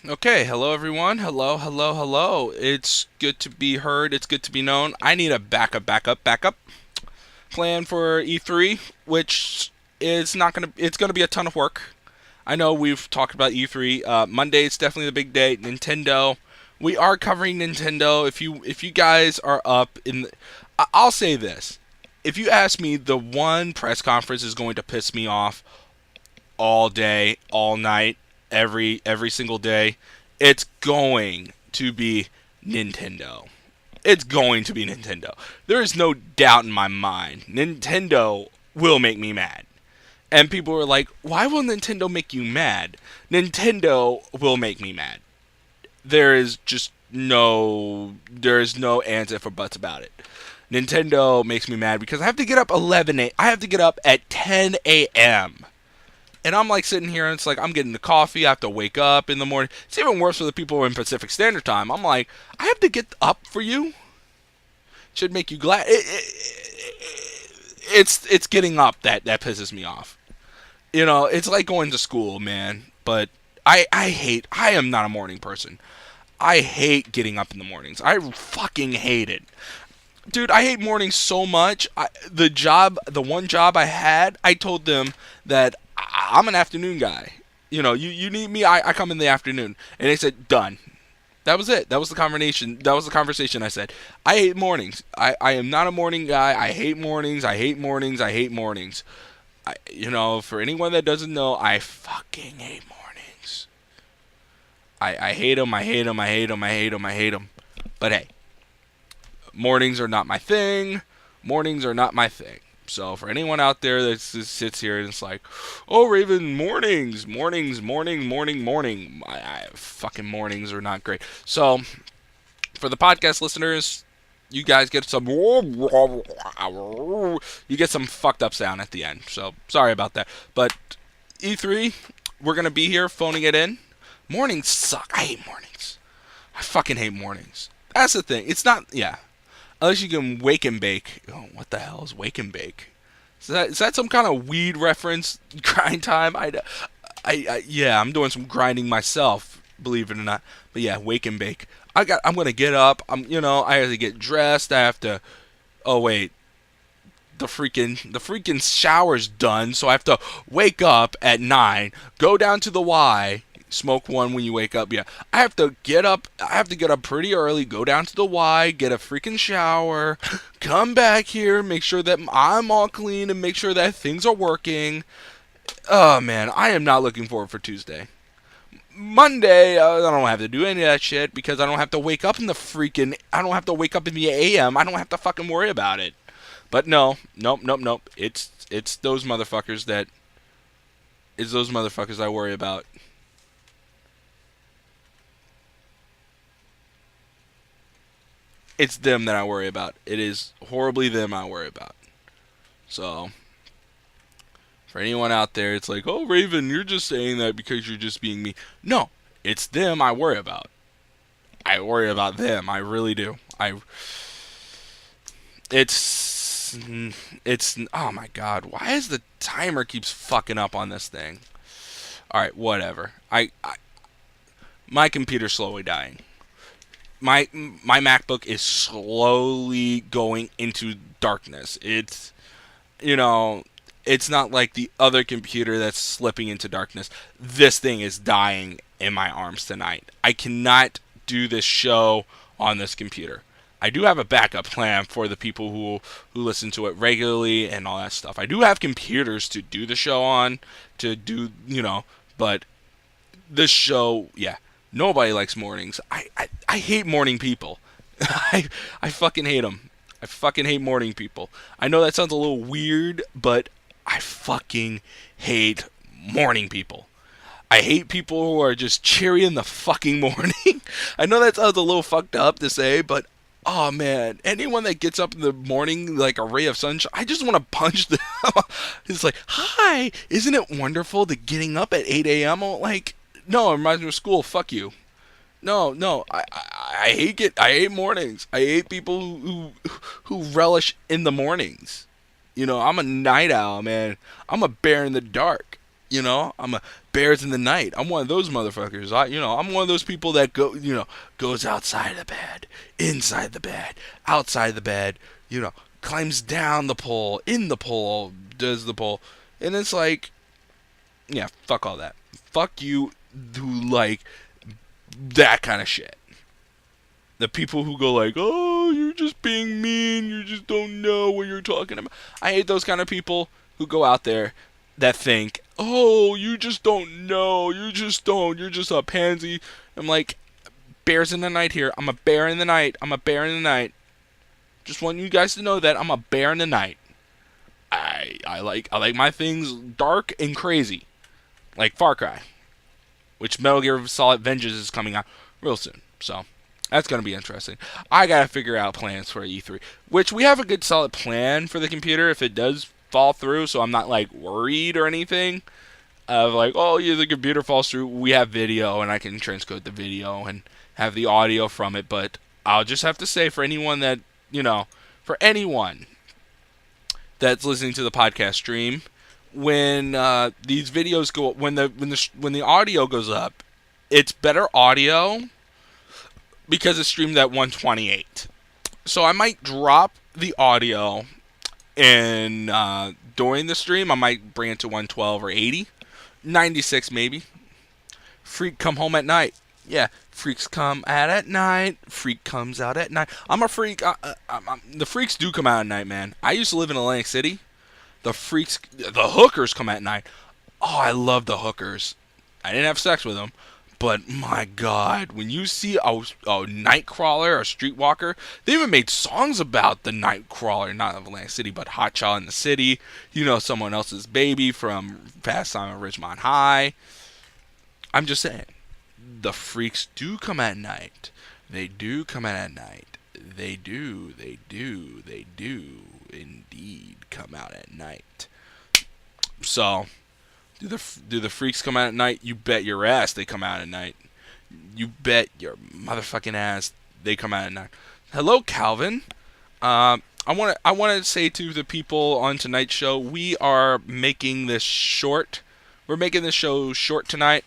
Okay, hello everyone. Hello, hello, hello. It's good to be heard. It's good to be known. I need a backup plan for E3, which is not gonna. It's gonna be a ton of work. I know we've talked about E3. Monday is definitely the big day. Nintendo. We are covering Nintendo. If you guys are up in, I'll say this. If you ask me, the one press conference is going to piss me off all day, all night, every single day. It's going to be Nintendo. It's going to be Nintendo. There is no doubt in my mind. Nintendo will make me mad. And people are like, "Why will Nintendo make you mad?" Nintendo will make me mad. There is no ands if or buts about it. Nintendo makes me mad because I have to get up 11 I have to get up at 10 a.m. And I'm like sitting here and it's like I'm getting the coffee. I have to wake up in the morning. It's even worse for the people in Pacific Standard Time. I'm like, I have to get up for you. Should make you glad. It's getting up that pisses me off. It's like going to school, man. But I am not a morning person. I hate getting up in the mornings. I fucking hate it. Dude, I hate mornings so much. The one job I had, I told them that I'm an afternoon guy. You need me, I come in the afternoon. And they said, done. That was it. That was the conversation. That was the conversation. I said, I hate mornings. I am not a morning guy. I hate mornings. I hate mornings. I hate mornings. For anyone that doesn't know, I fucking hate mornings. I hate them. I hate them. I hate them. I hate them. I hate them. But hey, mornings are not my thing. Mornings are not my thing. So for anyone out there that just sits here and it's like, oh, Raven, morning. Fucking mornings are not great. So for the podcast listeners, you guys get some fucked up sound at the end. So sorry about that. But E3, we're gonna be here phoning it in. Mornings suck. I hate mornings. I fucking hate mornings. That's the thing. It's not. Yeah. Unless you can wake and bake. Oh, what the hell is wake and bake? Is that some kind of weed reference? Grind time? Yeah, I'm doing some grinding myself, believe it or not. But yeah, wake and bake. I'm gonna get up. I have to get dressed. I have to. Oh wait, the freaking shower's done, so I have to wake up at 9, go down to the Y, smoke one when you wake up. Yeah, I have to get up. I have to get up pretty early, go down to the Y, get a freaking shower, come back here, make sure that I'm all clean, and make sure that things are working. Oh man, I am not looking forward for Tuesday. Monday, I don't have to do any of that shit because I don't have to wake up in the freaking. I don't have to wake up in the AM. I don't have to fucking worry about it. But no, nope. It's those motherfuckers that. It's those motherfuckers I worry about. It's them that I worry about. It is horribly them I worry about. So, for anyone out there, it's like, oh, Raven, you're just saying that because you're just being me. No, it's them I worry about. I worry about them. I really do. It's, oh my god, why is the timer keeps fucking up on this thing? All right, whatever. My computer's slowly dying. My MacBook is slowly going into darkness. You know, it's not like the other computer that's slipping into darkness. This thing is dying in my arms tonight. I cannot do this show on this computer. I do have a backup plan for the people who listen to it regularly and all that stuff. I do have computers to do the show on, to do, but this show, yeah, nobody likes mornings. I hate morning people. I fucking hate them. I fucking hate morning people. I know that sounds a little weird, but I fucking hate morning people. I hate people who are just cheery in the fucking morning. I know that sounds a little fucked up to say, but oh man, anyone that gets up in the morning like a ray of sunshine, I just want to punch them. It's like, hi, isn't it wonderful that getting up at 8 a.m.? I'm like, no, it reminds me of school. Fuck you. No, I hate it. I hate mornings. I hate people who relish in the mornings. I'm a night owl, man. I'm a bear in the dark. I'm a bears in the night. I'm one of those motherfuckers. I'm one of those people that goes outside the bed, inside the bed, outside the bed, climbs down the pole, in the pole, does the pole. And it's like, yeah, fuck all that. Fuck you who like that kind of shit. The people who go like, oh, you're just being mean, you just don't know what you're talking about. I hate those kind of people who go out there that think, oh, you just don't know, you just don't, you're just a pansy. I'm like, bears in the night here. I'm a bear in the night. I'm a bear in the night. Just want you guys to know that I'm a bear in the night. I like my things dark and crazy, like Far Cry, which Metal Gear Solid Vengeance is coming out real soon. So that's going to be interesting. I got to figure out plans for E3, which we have a good solid plan for the computer if it does fall through, so I'm not like worried or anything of like, oh yeah, the computer falls through. We have video and I can transcode the video and have the audio from it, but I'll just have to say for anyone that, for anyone that's listening to the podcast stream, when these videos go, when the audio goes up, it's better audio because it's streamed at 128. So I might drop the audio and during the stream I might bring it to 112 or 80, 96 maybe. Freak come home at night. Yeah, freaks come out at night. Freak comes out at night. I'm a freak. The freaks do come out at night, man. I used to live in Atlantic City. The hookers come at night. Oh, I love the hookers. I didn't have sex with them, but my God, when you see a night crawler, a streetwalker, they even made songs about the night crawler, not of Atlantic City, but Hot Child in the City. Someone else's baby from Fast Time at Ridgemont High. I'm just saying, the freaks do come at night. They do come out at night. They do indeed come out at night. So, do the freaks come out at night? You bet your ass they come out at night. You bet your motherfucking ass they come out at night. Hello, Calvin. I want to say to the people on tonight's show, we are making this short. We're making this show short tonight.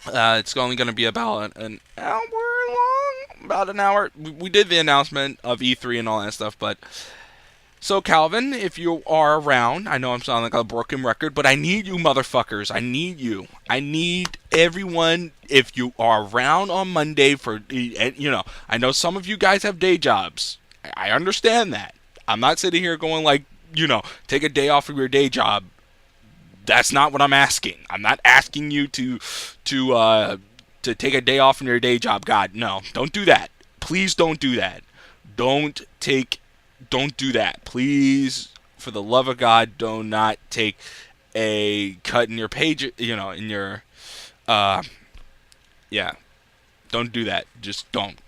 It's only going to be about an hour long. About an hour. We did the announcement of E3 and all that stuff, but... So, Calvin, if you are around, I know I'm sounding like a broken record, but I need you motherfuckers. I need you. I need everyone, if you are around on Monday for, I know some of you guys have day jobs. I understand that. I'm not sitting here going like, take a day off of your day job. That's not what I'm asking. I'm not asking you to take a day off from your day job. God, no. Don't do that. Please don't do that. Don't do that. Please, for the love of God, do not take a cut in your page, in your, yeah. Don't do that. Just don't.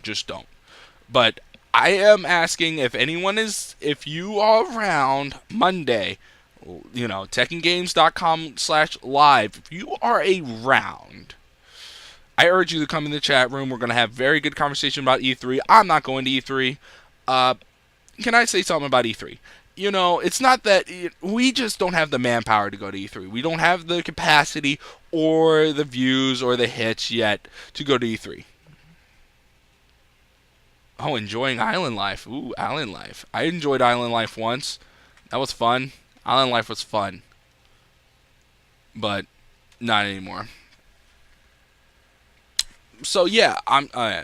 But I am asking if you are around Monday, techandgames.com/live, if you are around, I urge you to come in the chat room. We're going to have very good conversation about E3. I'm not going to E3. Can I say something about E3? It's not that we just don't have the manpower to go to E3. We don't have the capacity or the views or the hits yet to go to E3. Oh, enjoying Island Life. Ooh, Island Life. I enjoyed Island Life once. That was fun. Island Life was fun. But not anymore. So yeah,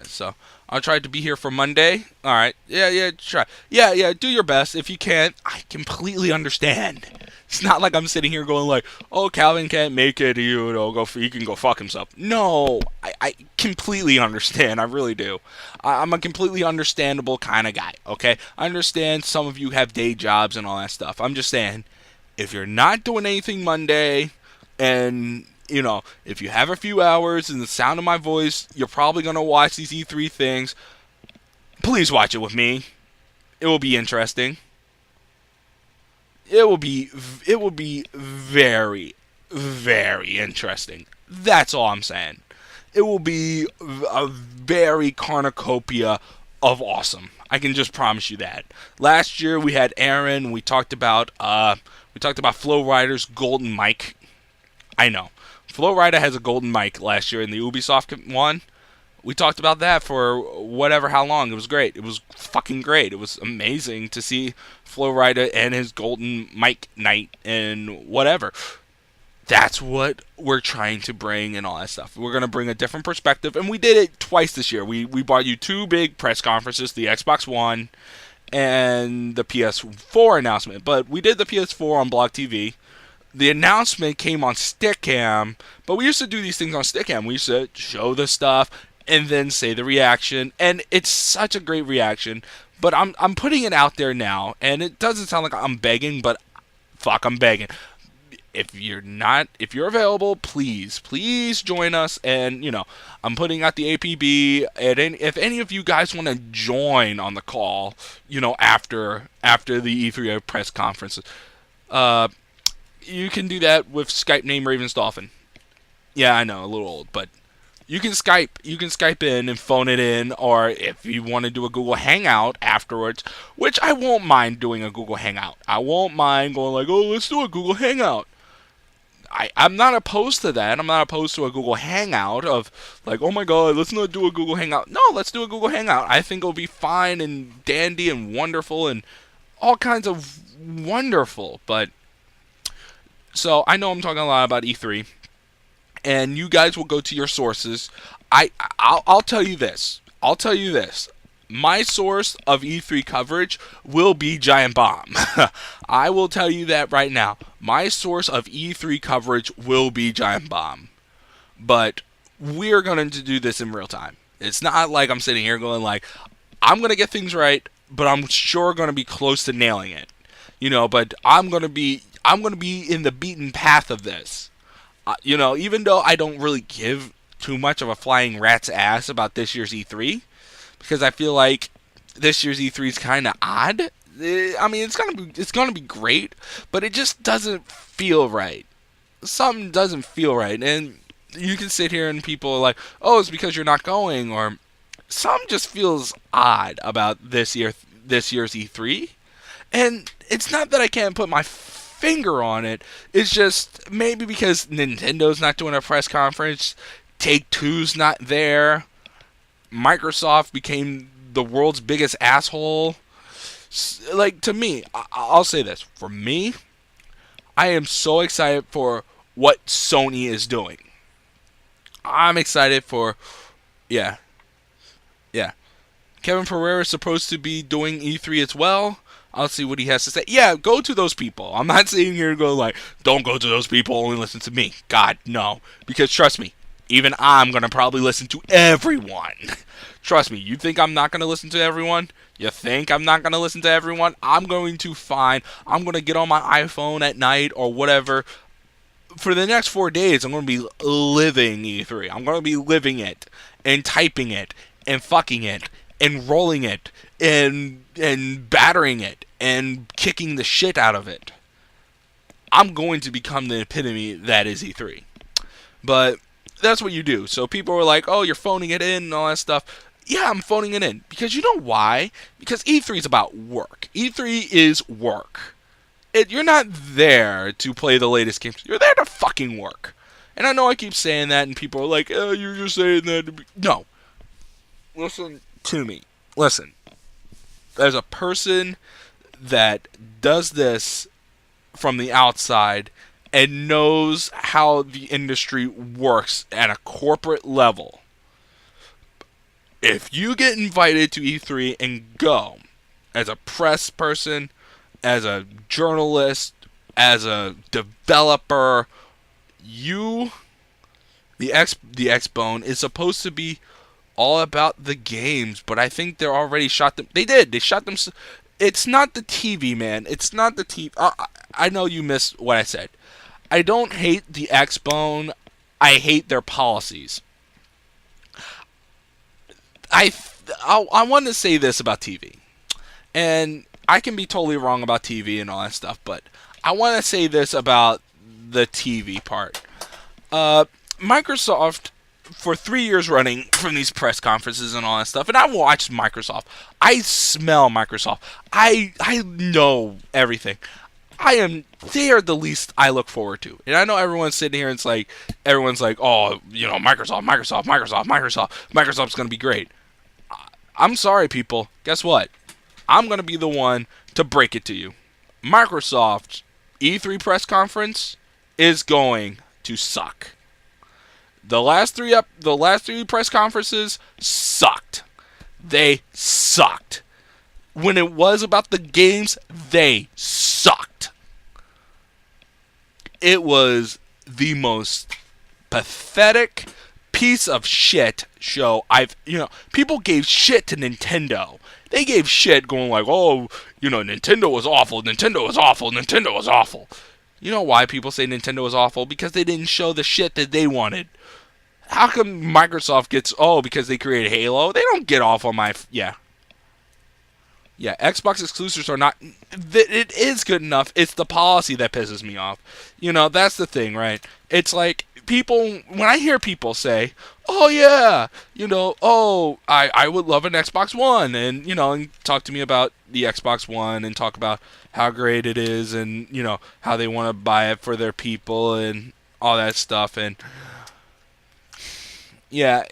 so I'll try to be here for Monday. All right. Yeah, try. Yeah, do your best. If you can't, I completely understand. It's not like I'm sitting here going like, "Oh, Calvin can't make it. He can go fuck himself." No, I completely understand. I really do. I'm a completely understandable kind of guy. Okay, I understand some of you have day jobs and all that stuff. I'm just saying, if you're not doing anything Monday, and if you have a few hours and the sound of my voice, you're probably going to watch these E3 things. Please watch it with me. It will be interesting. It will be very, very interesting. That's all I'm saying. It will be a very cornucopia of awesome. I can just promise you that. Last year we had Aaron. We talked about Flow Rider's golden mic. I know. Flow Rider has a golden mic last year in the Ubisoft one. We talked about that for whatever, how long. It was great. It was fucking great. It was amazing to see Flow Rider and his golden mic night and whatever. That's what we're trying to bring and all that stuff. We're going to bring a different perspective, and we did it twice this year. We brought you two big press conferences, the Xbox One and the PS4 announcement. But we did the PS4 on Blog TV. The announcement came on Stickcam, but we used to do these things on Stickcam. We used to show the stuff and then say the reaction, and it's such a great reaction. But I'm putting it out there now, and it doesn't sound like I'm begging, but fuck, I'm begging. If you're available, please join us. And I'm putting out the APB, and if any of you guys want to join on the call, after the E3 press conferences, you can do that with Skype name Ravensdolphin. Yeah, I know, a little old, but you can Skype in and phone it in, or if you want to do a Google Hangout afterwards, which I won't mind doing a Google Hangout. I won't mind going like, oh, let's do a Google Hangout. I'm not opposed to that. I'm not opposed to a Google Hangout of like, oh my god, let's not do a Google Hangout. No, let's do a Google Hangout. I think it'll be fine and dandy and wonderful and all kinds of wonderful. But so I know I'm talking a lot about E3, and you guys will go to your sources. I'll tell you this. My source of E3 coverage will be Giant Bomb. I will tell you that right now. My source of E3 coverage will be Giant Bomb. But we're going to do this in real time. It's not like I'm sitting here going like, I'm going to get things right, but I'm sure going to be close to nailing it. But I'm going to be in the beaten path of this. Even though I don't really give too much of a flying rat's ass about this year's E3, because I feel like this year's E3 is kind of odd. I mean, it's gonna be great, but it just doesn't feel right. Something doesn't feel right, and you can sit here and people are like, "Oh, it's because you're not going," or something just feels odd about this year's E3. And it's not that I can't put my finger on it. It's just maybe because Nintendo's not doing a press conference, Take-Two's not there. Microsoft became the world's biggest asshole. Like, to me, I'll say this. For me, I am so excited for what Sony is doing. I'm excited for... Yeah. Kevin Pereira is supposed to be doing E3 as well. I'll see what he has to say. Yeah, go to those people. I'm not sitting here going like, don't go to those people, only listen to me. God, no. Because trust me, even I'm going to probably listen to everyone. Trust me, you think I'm not going to listen to everyone? You think I'm not going to listen to everyone? I'm going to get on my iPhone at night or whatever. For the next 4 days, I'm going to be living E3. I'm going to be living it and typing it and fucking it and rolling it and battering it and kicking the shit out of it. I'm going to become the epitome that is E3. But that's what you do. So people are like, oh, you're phoning it in and all that stuff. Yeah, I'm phoning it in. Because you know why? Because E3 is about work. E3 is work. You're not there to play the latest games. You're there to fucking work. And I know I keep saying that and people are like, oh, you're just saying that. No. Listen to me. Listen. There's a person that does this from the outside and knows how the industry works at a corporate level. If you get invited to E3 and go as a press person, as a journalist, as a developer, the X-Bone is supposed to be all about the games, but I think they're already shot them. They did. They shot them. It's not the TV, man. It's not the TV. I know you missed what I said. I don't hate the X-Bone. I hate their policies. I want to say this about TV. And I can be totally wrong about TV and all that stuff, but I want to say this about the TV part. Microsoft for 3 years running from these press conferences and all that stuff, and I watched Microsoft. I smell Microsoft. I know everything. They are the least I look forward to. And I know everyone's sitting here and everyone's like, oh, Microsoft's going to be great. I'm sorry, people. Guess what? I'm going to be the one to break it to you. Microsoft's E3 press conference is going to suck. The last three press conferences sucked. They sucked. When it was about the games, they sucked. It was the most pathetic piece of shit show people gave shit to Nintendo. They gave shit going like, oh, Nintendo was awful, Nintendo was awful, Nintendo was awful. You know why people say Nintendo was awful? Because they didn't show the shit that they wanted. How come Microsoft gets, because they created Halo? They don't get off on my, Yeah, Xbox exclusives are not, it is good enough. It's the policy that pisses me off. That's the thing, right? It's like, when I hear people say, oh yeah, I would love an Xbox One, and, and talk to me about the Xbox One, and talk about how great it is, and, how they want to buy it for their people, and all that stuff, and, yeah,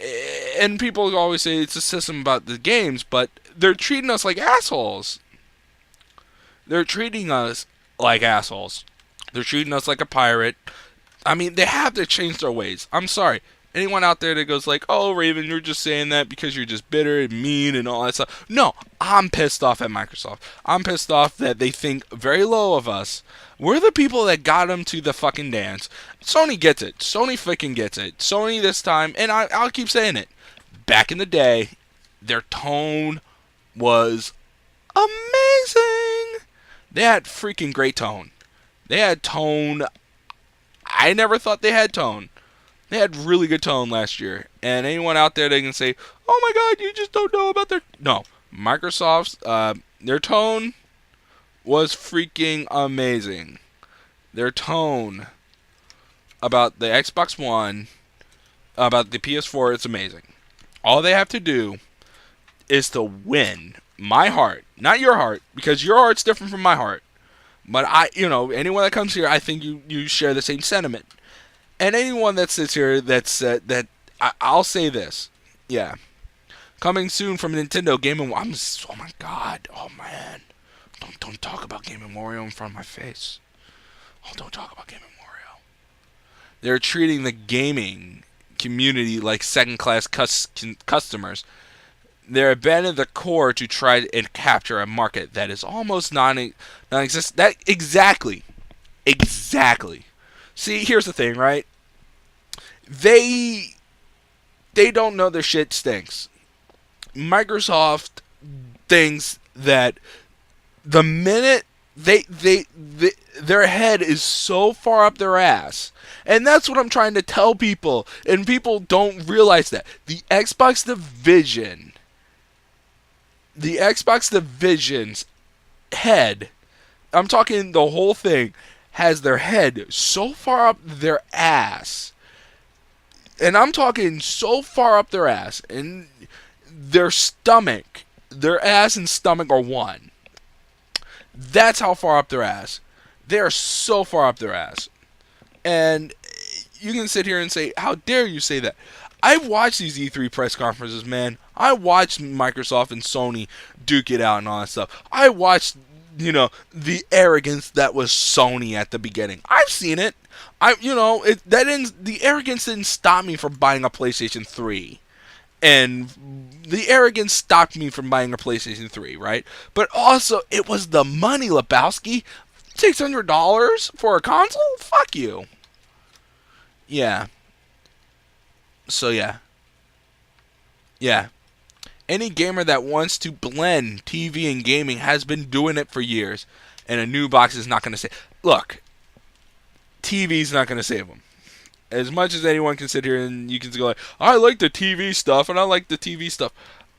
and people always say it's a system about the games, but they're treating us like assholes. They're treating us like assholes. They're treating us like a pirate. I mean, they have to change their ways. I'm sorry. Anyone out there that goes like, oh, Raven, you're just saying that because you're just bitter and mean and all that stuff. No, I'm pissed off at Microsoft. I'm pissed off that they think very low of us. We're the people that got them to the fucking dance. Sony gets it. Sony freaking gets it. Sony this time, and I'll keep saying it. Back in the day, their tone was amazing. They had freaking great tone. They had tone. I never thought they had tone. They had really good tone last year. And anyone out there that can say, oh my god, you just don't know about their... No. Microsoft's, their tone was freaking amazing. Their tone about the Xbox One, about the PS4, it's amazing. All they have to do is to win my heart. Not your heart, because your heart's different from my heart. But anyone that comes here, I think you share the same sentiment. And anyone that sits here I'll say this. Yeah. Coming soon from Nintendo Game & oh my god. Oh man. Don't talk about Game & Wario in front of my face. Oh, don't talk about Game & Wario. They're treating the gaming community like second-class customers. They're abandoning the core to try and capture a market that is almost non-existent. That exactly. See, here's the thing, right? They don't know their shit stinks. Microsoft thinks that the minute their head is so far up their ass, and that's what I'm trying to tell people, and people don't realize that the Xbox Division's head, I'm talking the whole thing, has their head so far up their ass, and I'm talking so far up their ass, and their stomach, their ass and stomach are one. That's how far up their ass. They are so far up their ass. And you can sit here and say, how dare you say that? I've watched these E3 press conferences, man. I watched Microsoft and Sony duke it out and all that stuff. I watched, the arrogance that was Sony at the beginning. I've seen it. The arrogance didn't stop me from buying a PlayStation 3. And the arrogance stopped me from buying a PlayStation 3, right? But also, it was the money, Lebowski. $600 for a console? Fuck you. Yeah. So, yeah. Yeah. Any gamer that wants to blend TV and gaming has been doing it for years. And a new box is not going to save... Look, TV's not going to save them. As much as anyone can sit here and you can go like, I like the TV stuff and I like the TV stuff.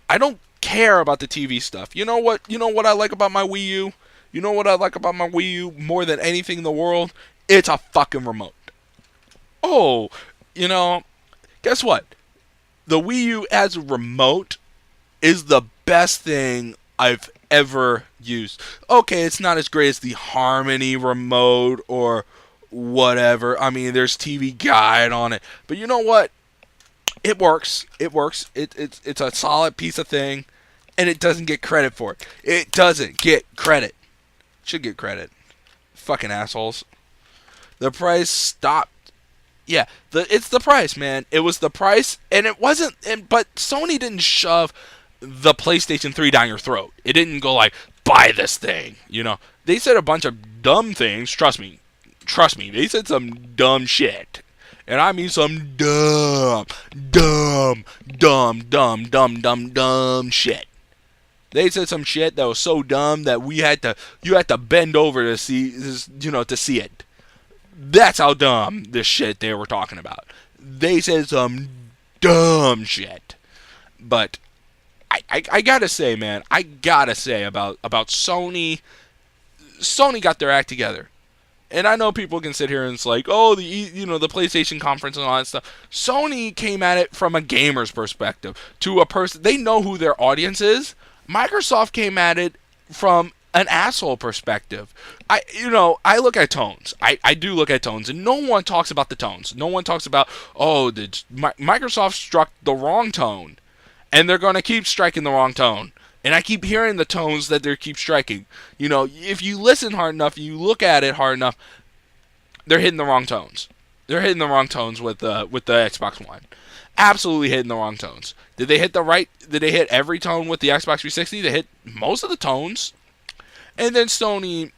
I don't care about the TV stuff. You know what I like about my Wii U? You know what I like about my Wii U more than anything in the world? It's a fucking remote. Oh, guess what? the Wii U as a remote is the best thing I've ever used. Okay, it's not as great as the Harmony remote or whatever. I mean, there's TV Guide on it, but you know what? It works. It works. It's a solid piece of thing, and it doesn't get credit for it. It doesn't get credit. Should get credit. Fucking assholes. The price stopped. Yeah, it's the price, man. It was the price, and it wasn't. But Sony didn't shove the PlayStation 3 down your throat. It didn't go like, buy this thing. You know, they said a bunch of dumb things. Trust me. They said some dumb shit. And I mean some dumb shit. They said some shit that was so dumb that you had to bend over to see to see it. That's how dumb this shit they were talking about. They said some dumb shit. But I gotta say, man, about Sony. Sony got their act together. And I know people can sit here and it's like, oh, the PlayStation conference and all that stuff. Sony came at it from a gamer's perspective. To a person, they know who their audience is. Microsoft came at it from an asshole perspective. I look at tones. I do look at tones, and no one talks about the tones. No one talks about, Microsoft struck the wrong tone, and they're going to keep striking the wrong tone. And I keep hearing the tones that they keep striking. If you listen hard enough, you look at it hard enough, they're hitting the wrong tones. They're hitting the wrong tones with the Xbox One. Absolutely hitting the wrong tones. Did they hit every tone with the Xbox 360? They hit most of the tones. And then Sony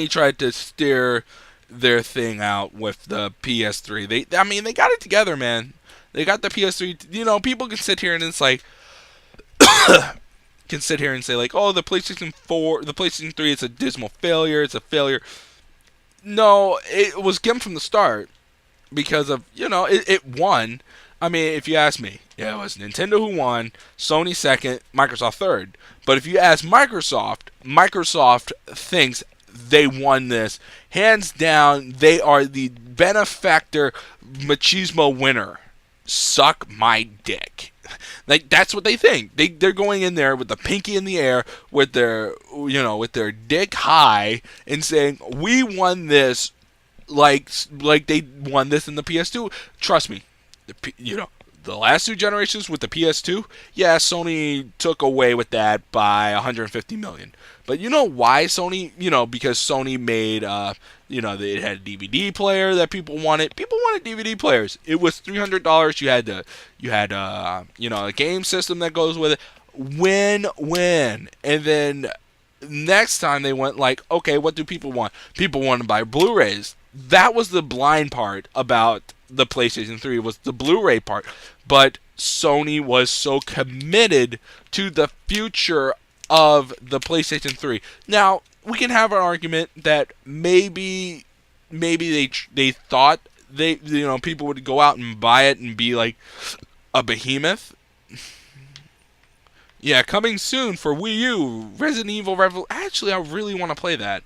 tried to steer their thing out with the PS3. They got it together, man. They got the PS3. People can sit here and it's like, can sit here and say like, oh, the PlayStation 3, it's a dismal failure. It's a failure. No, it was given from the start because of, it won. I mean, if you ask me, yeah, it was Nintendo who won, Sony second, Microsoft third. But if you ask Microsoft thinks they won this. Hands down, they are the benefactor machismo winner. Suck my dick. Like, that's what they think. They're going in there with the pinky in the air, with their dick high, and saying, we won this like they won this in the PS2. Trust me, the last two generations with the PS2, yeah, Sony took away with that by $150 million. But you know why Sony? Because Sony made, it had a DVD player that people wanted. People wanted DVD players. It was $300. You had a game system that goes with it. Win. And then next time they went like, okay, what do people want? People want to buy Blu-rays. That was the blind part about the PlayStation 3, was the Blu-ray part. But Sony was so committed to the future of the PlayStation 3. Now, we can have an argument that maybe they thought people would go out and buy it and be like a behemoth. Yeah, coming soon for Wii U, Resident Evil Revolution. Actually, I really want to play that.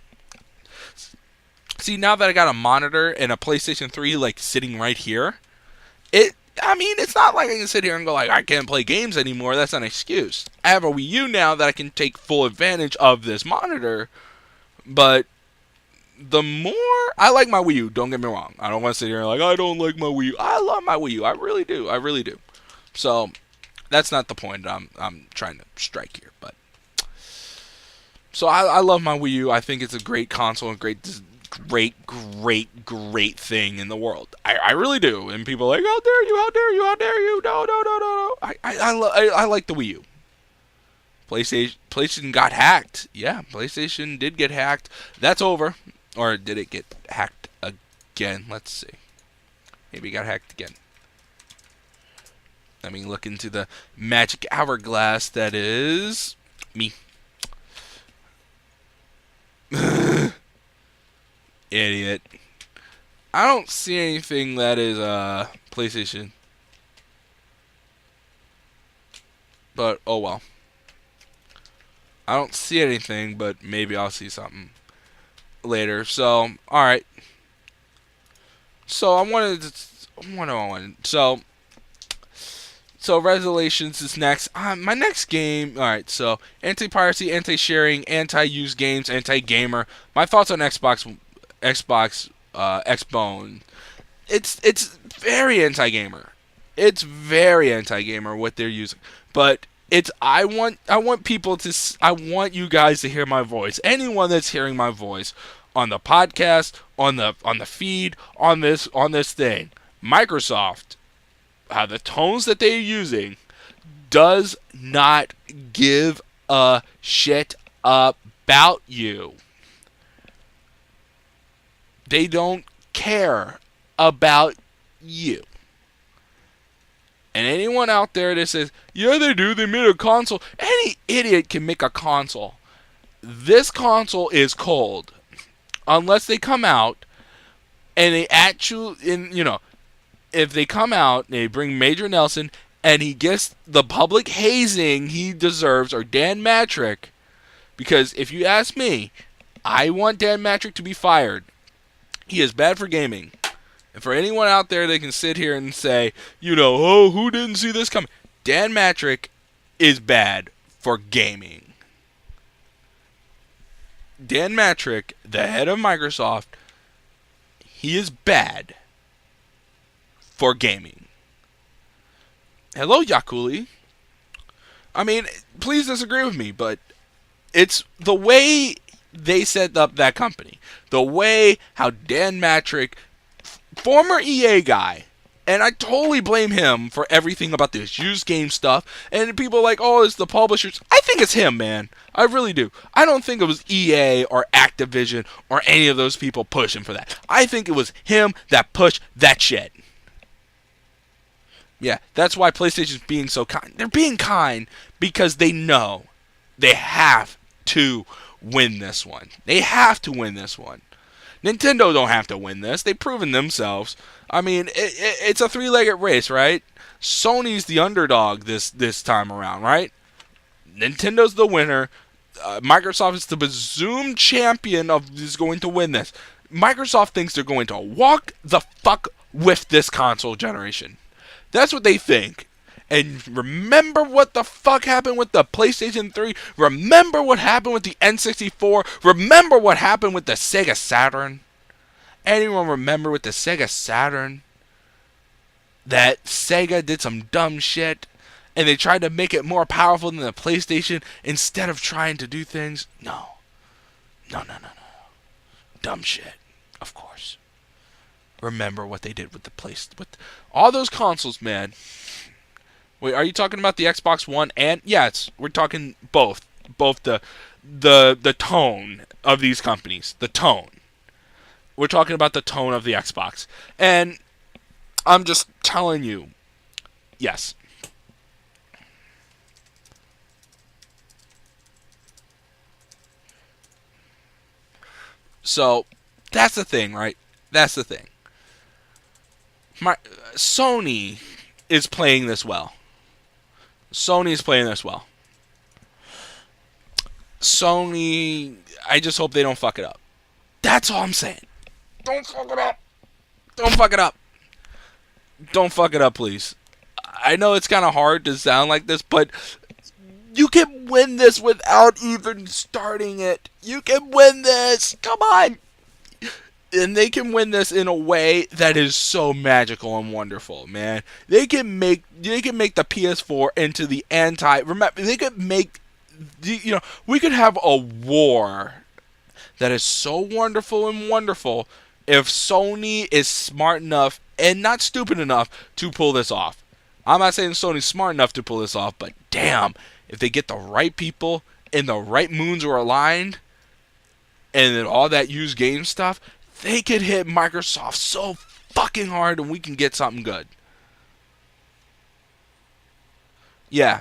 See, now that I got a monitor and a PlayStation 3 like sitting right here, it's not like I can sit here and go like, I can't play games anymore. That's an excuse. I have a Wii U now that I can take full advantage of this monitor. But the more I like my Wii U, don't get me wrong. I don't want to sit here and like, I don't like my Wii U. I love my Wii U. I really do. So that's not the point I'm trying to strike here. But so I love my Wii U. I think it's a great console and great thing in the world. I really do. And people are like, how dare you? No. I like the Wii U. PlayStation got hacked. Yeah, PlayStation did get hacked. That's over. Or did it get hacked again? Let's see. Maybe it got hacked again. Let me look into the magic hourglass that is me. Idiot. I don't see anything that is PlayStation. But oh well. I don't see anything, but maybe I'll see something later. So, alright. So I wanted. So So Resolutions is next. My next game. All right. So anti-piracy, anti-sharing, anti-use games, anti-gamer. My thoughts on Xbone. It's very anti-gamer. It's very anti-gamer what they're using. But I want people to I want you guys to hear my voice. Anyone that's hearing my voice on the podcast, on the feed, on this thing. Microsoft, the tones that they're using does not give a shit about you. They don't care about you. And anyone out there that says, yeah, they do, they made a console. Any idiot can make a console. This console is cold. Unless they come out and they actually, if they come out and they bring Major Nelson and he gets the public hazing he deserves, or Dan Matrick, because if you ask me, I want Dan Matrick to be fired. He is bad for gaming. And for anyone out there that can sit here and say, oh, who didn't see this coming? Dan Matrick is bad for gaming. Dan Matrick, the head of Microsoft, he is bad for gaming. Hello, Yakuli. I mean, please disagree with me, but it's the way they set up that company. The way how Dan Matrick, former EA guy, and I totally blame him for everything about this used game stuff. And people are like, oh, it's the publishers. I think it's him, man. I really do. I don't think it was EA or Activision or any of those people pushing for that. I think it was him that pushed that shit. Yeah, that's why PlayStation's being so kind. They're being kind because they know they have to win this one. They have to win this one. Nintendo don't have to win this. They've proven themselves. I mean, it's a three-legged race, right? Sony's the underdog this time around, right? Nintendo's the winner. Microsoft is the presumed champion is going to win this. Microsoft thinks they're going to walk the fuck with this console generation. That's what they think. And remember what the fuck happened with the PlayStation 3? Remember what happened with the N64? Remember what happened with the Sega Saturn? Anyone remember with the Sega Saturn? That Sega did some dumb shit and they tried to make it more powerful than the PlayStation instead of trying to do things? No. Dumb shit, of course. Remember what they did with the with all those consoles, man. Wait, are you talking about the Xbox One and yes, we're talking both the tone of these companies, the tone. We're talking about the tone of the Xbox. And I'm just telling you, yes. So, that's the thing, right? That's the thing. Sony is playing this well. Sony, I just hope they don't fuck it up. That's all I'm saying. Don't fuck it up. Don't fuck it up, please. I know it's kind of hard to sound like this, but you can win this without even starting it. You can win this. Come on. And they can win this in a way that is so magical and wonderful, man. They can make the PS4 into the remember, they could make, we could have a war that is so wonderful and wonderful if Sony is smart enough and not stupid enough to pull this off. I'm not saying Sony's smart enough to pull this off, but damn, if they get the right people and the right moons are aligned and then all that used game stuff, they could hit Microsoft so fucking hard and we can get something good. Yeah.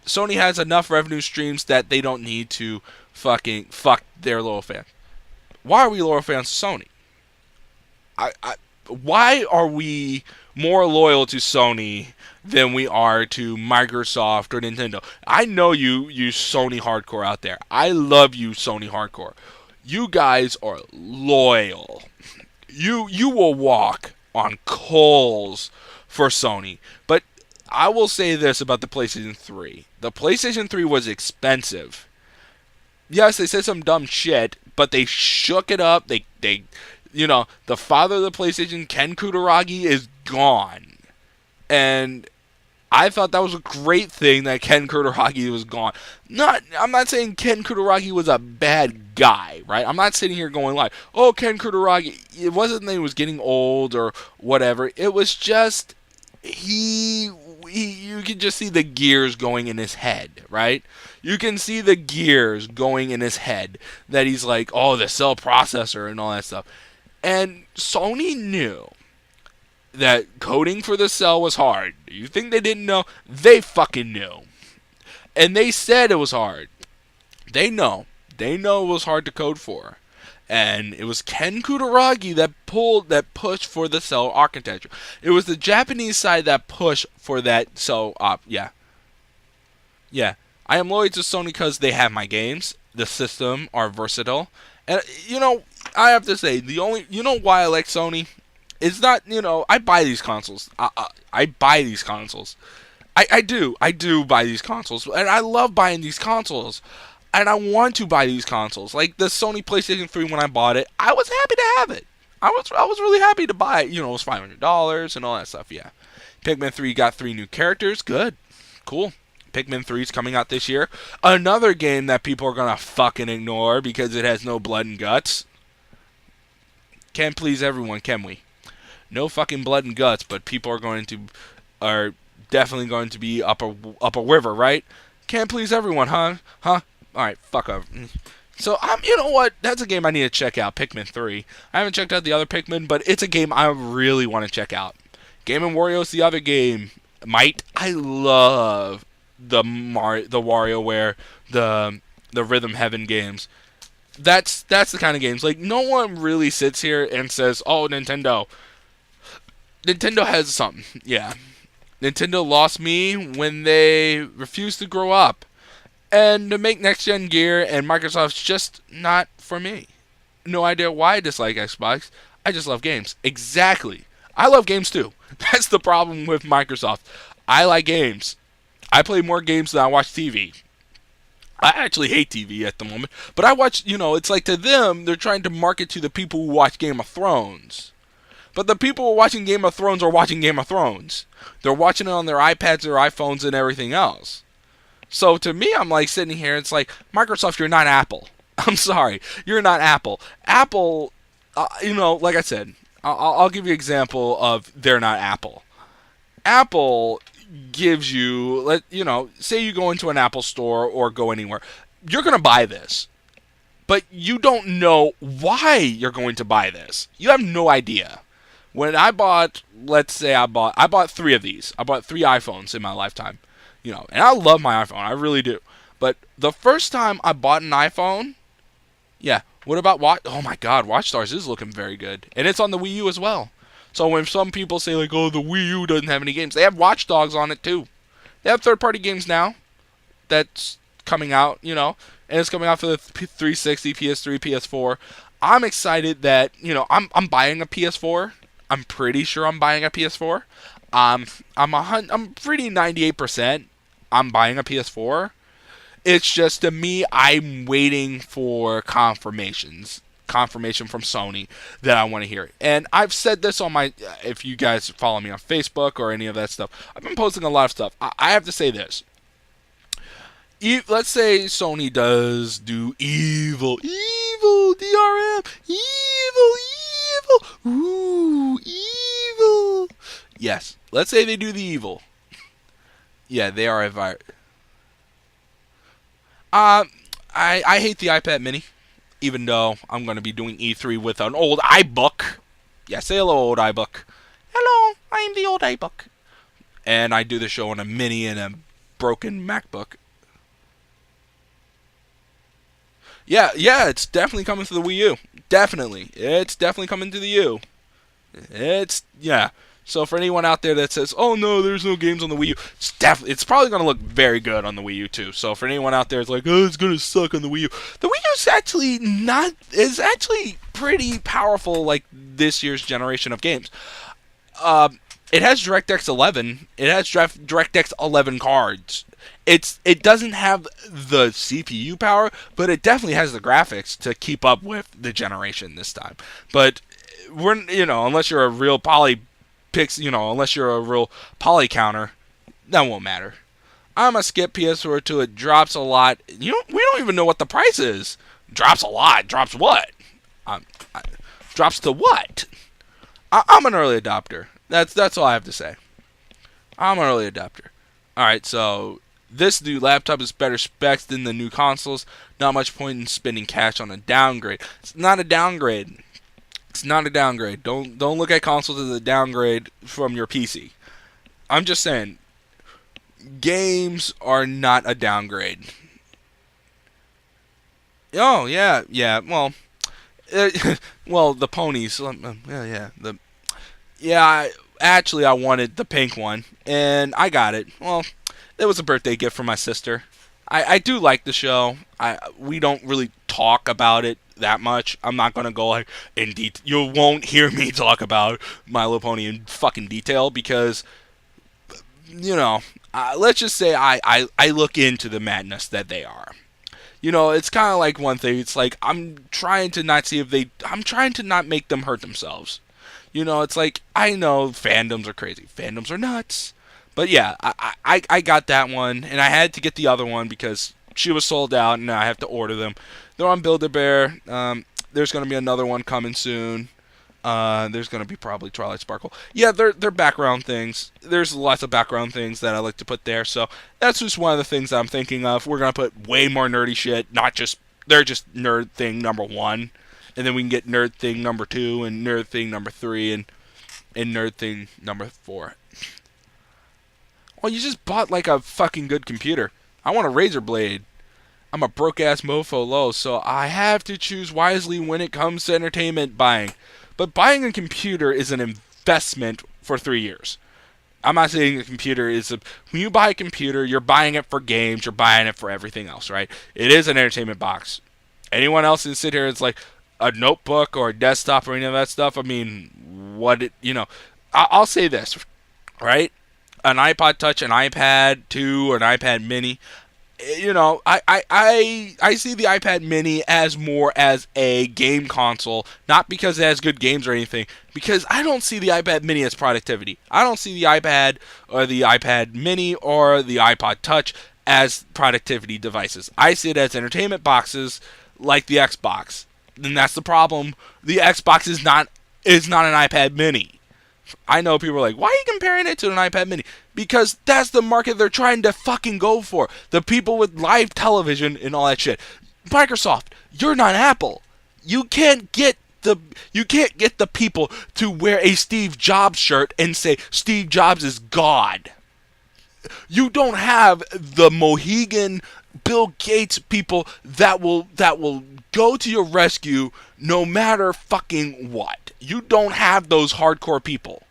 Sony has enough revenue streams that they don't need to fucking fuck their loyal fans. Why are we loyal fans of Sony? Why are we more loyal to Sony than we are to Microsoft or Nintendo? I know you Sony hardcore out there. I love you, Sony hardcore. You guys are loyal. You will walk on coals for Sony. But I will say this about the PlayStation 3. The PlayStation 3 was expensive. Yes, they said some dumb shit, but they shook it up. They the father of the PlayStation, Ken Kutaragi, is gone. And I thought that was a great thing that Ken Kutaragi was gone. I'm not saying Ken Kutaragi was a bad guy, right? I'm not sitting here going like, oh, Ken Kutaragi. It wasn't that he was getting old or whatever. It was just you can just see the gears going in his head, right? You can see the gears going in his head that he's like, oh, the cell processor and all that stuff. And Sony knew that coding for the cell was hard. You think they didn't know? They fucking knew. And they said it was hard. They know. They know it was hard to code for. And it was Ken Kutaragi that pushed for the cell architecture. It was the Japanese side that pushed for that cell yeah. Yeah. I am loyal to Sony because they have my games. The system are versatile. And, I have to say, why I like Sony? It's not, I buy these consoles. I buy these consoles. I do. I do buy these consoles. And I love buying these consoles. And I want to buy these consoles. Like the Sony PlayStation 3 when I bought it, I was happy to have it. I was really happy to buy it. It was $500 and all that stuff, yeah. Pikmin 3 got 3 new characters. Good. Cool. Pikmin 3 is coming out this year. Another game that people are going to fucking ignore because it has no blood and guts. Can't please everyone, can we? No fucking blood and guts, but people are definitely going to be up a river, right? Can't please everyone, huh? All right, fuck off. So you know what? That's a game I need to check out. Pikmin 3. I haven't checked out the other Pikmin, but it's a game I really want to check out. Game & Wario's the other game. I love the WarioWare, the Rhythm Heaven games. That's the kind of games. Like no one really sits here and says, "Oh, Nintendo." Nintendo has something, yeah. Nintendo lost me when they refused to grow up. And to make next-gen gear and Microsoft's just not for me. No idea why I dislike Xbox. I just love games. Exactly. I love games too. That's the problem with Microsoft. I like games. I play more games than I watch TV. I actually hate TV at the moment. But I watch, it's like to them, they're trying to market to the people who watch Game of Thrones. But the people who are watching Game of Thrones are watching Game of Thrones. They're watching it on their iPads, their iPhones, and everything else. So to me, I'm like sitting here, it's like, Microsoft, you're not Apple. I'm sorry. You're not Apple. Apple, like I said, I'll give you an example of they're not Apple. Apple gives you, say you go into an Apple store or go anywhere. You're going to buy this. But you don't know why you're going to buy this. You have no idea. When I bought, let's say I bought 3 of these. I bought 3 iPhones in my lifetime. And I love my iPhone. I really do. But the first time I bought an iPhone, yeah, what about oh my God, Watch Dogs is looking very good. And it's on the Wii U as well. So when some people say like, oh, the Wii U doesn't have any games, they have Watch Dogs on it too. They have third-party games now that's coming out, and it's coming out for the 360, PS3, PS4. I'm excited that, I'm buying a PS4. I'm pretty sure I'm buying a PS4. I'm pretty 98%. I'm buying a PS4. It's just, to me, I'm waiting for confirmation from Sony that I want to hear. And I've said this on if you guys follow me on Facebook or any of that stuff, I've been posting a lot of stuff. I have to say this. Let's say Sony does do evil DRM, evil, ooh, evil. Yes, let's say they do the evil. Yeah, they are a virus. I hate the iPad Mini, even though I'm going to be doing E3 with an old iBook. Yeah, say hello, old iBook. Hello, I am the old iBook. And I do the show on a Mini and a broken MacBook. Yeah, it's definitely coming to the Wii U. Definitely. It's definitely coming to the U. Yeah. So for anyone out there that says, oh no, there's no games on the Wii U, it's probably going to look very good on the Wii U too. So for anyone out there that's like, oh, it's going to suck on the Wii U. The Wii U is actually pretty powerful like this year's generation of games. It has DirectX 11. It has DirectX 11 cards. It doesn't have the CPU power, but it definitely has the graphics to keep up with the generation this time. But unless you're a real unless you're a real poly counter, that won't matter. I'm gonna skip PS4 to it drops a lot. We don't even know what the price is. Drops a lot. Drops what? Um, I, drops to what? I'm an early adopter. That's all I have to say. I'm an early adopter. All right, so this new laptop is better specs than the new consoles. Not much point in spending cash on a downgrade. It's not a downgrade. It's not a downgrade. Don't look at consoles as a downgrade from your PC. I'm just saying, games are not a downgrade. Oh yeah. Well, well the ponies. Actually, I wanted the pink one, and I got it. Well, it was a birthday gift from my sister. I do like the show. We don't really talk about it that much. I'm not gonna go like in detail. You won't hear me talk about My Little Pony in fucking detail because let's just say I look into the madness that they are. It's kind of like one thing. It's like I'm trying to not make them hurt themselves. It's like I know fandoms are crazy. Fandoms are nuts. But yeah, I got that one, and I had to get the other one because she was sold out, and I have to order them. They're on Build-A-Bear. There's going to be another one coming soon. There's going to be probably Twilight Sparkle. Yeah, they're background things. There's lots of background things that I like to put there. So that's just one of the things I'm thinking of. We're going to put way more nerdy shit. They're just nerd thing number 1. And then we can get nerd thing number 2 and nerd thing number 3 and nerd thing number 4. Well, you just bought like a fucking good computer. I want a Razer Blade. I'm a broke-ass mofo low, so I have to choose wisely when it comes to entertainment buying. But buying a computer is an investment for 3 years. I'm not saying a computer is when you buy a computer, you're buying it for games, you're buying it for everything else, right? It is an entertainment box. Anyone else can sit here, it's like a notebook or a desktop or any of that stuff. I mean, I'll say this, right? An iPod Touch, an iPad 2, or an iPad Mini. I see the iPad Mini as more as a game console, not because it has good games or anything, because I don't see the iPad Mini as productivity. I don't see the iPad or the iPad Mini or the iPod Touch as productivity devices. I see it as entertainment boxes like the Xbox. And that's the problem. The Xbox is not an iPad Mini. I know people are like, why are you comparing it to an iPad Mini? Because that's the market they're trying to fucking go for. The people with live television and all that shit. Microsoft, you're not Apple. You can't get the people to wear a Steve Jobs shirt and say Steve Jobs is God. You don't have the Mohegan Bill Gates people that will go to your rescue no matter fucking what. You don't have those hardcore people.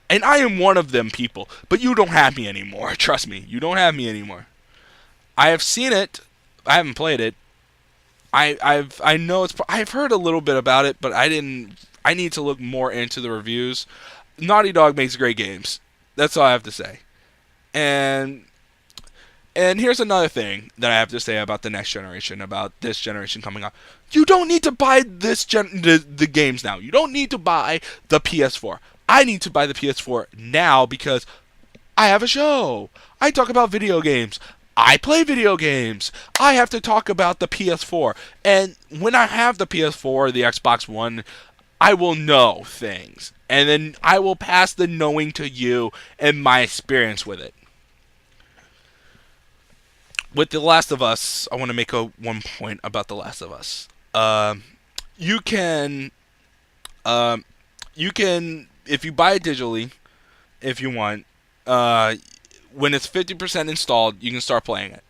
And I am one of them people, but you don't have me anymore. Trust me, you don't have me anymore. I have seen it. I haven't played it. I know I've heard a little bit about it, but I need to look more into the reviews. Naughty Dog makes great games. That's all I have to say. And here's another thing that I have to say about the next generation, about this generation coming up. You don't need to buy the games now. You don't need to buy the PS4. I need to buy the PS4 now because I have a show. I talk about video games. I play video games. I have to talk about the PS4. And when I have the PS4 or the Xbox One, I will know things. And then I will pass the knowing to you and my experience with it. With The Last of Us, I want to make one point about The Last of Us. You can, if you buy it digitally, if you want, when it's 50% installed, you can start playing it.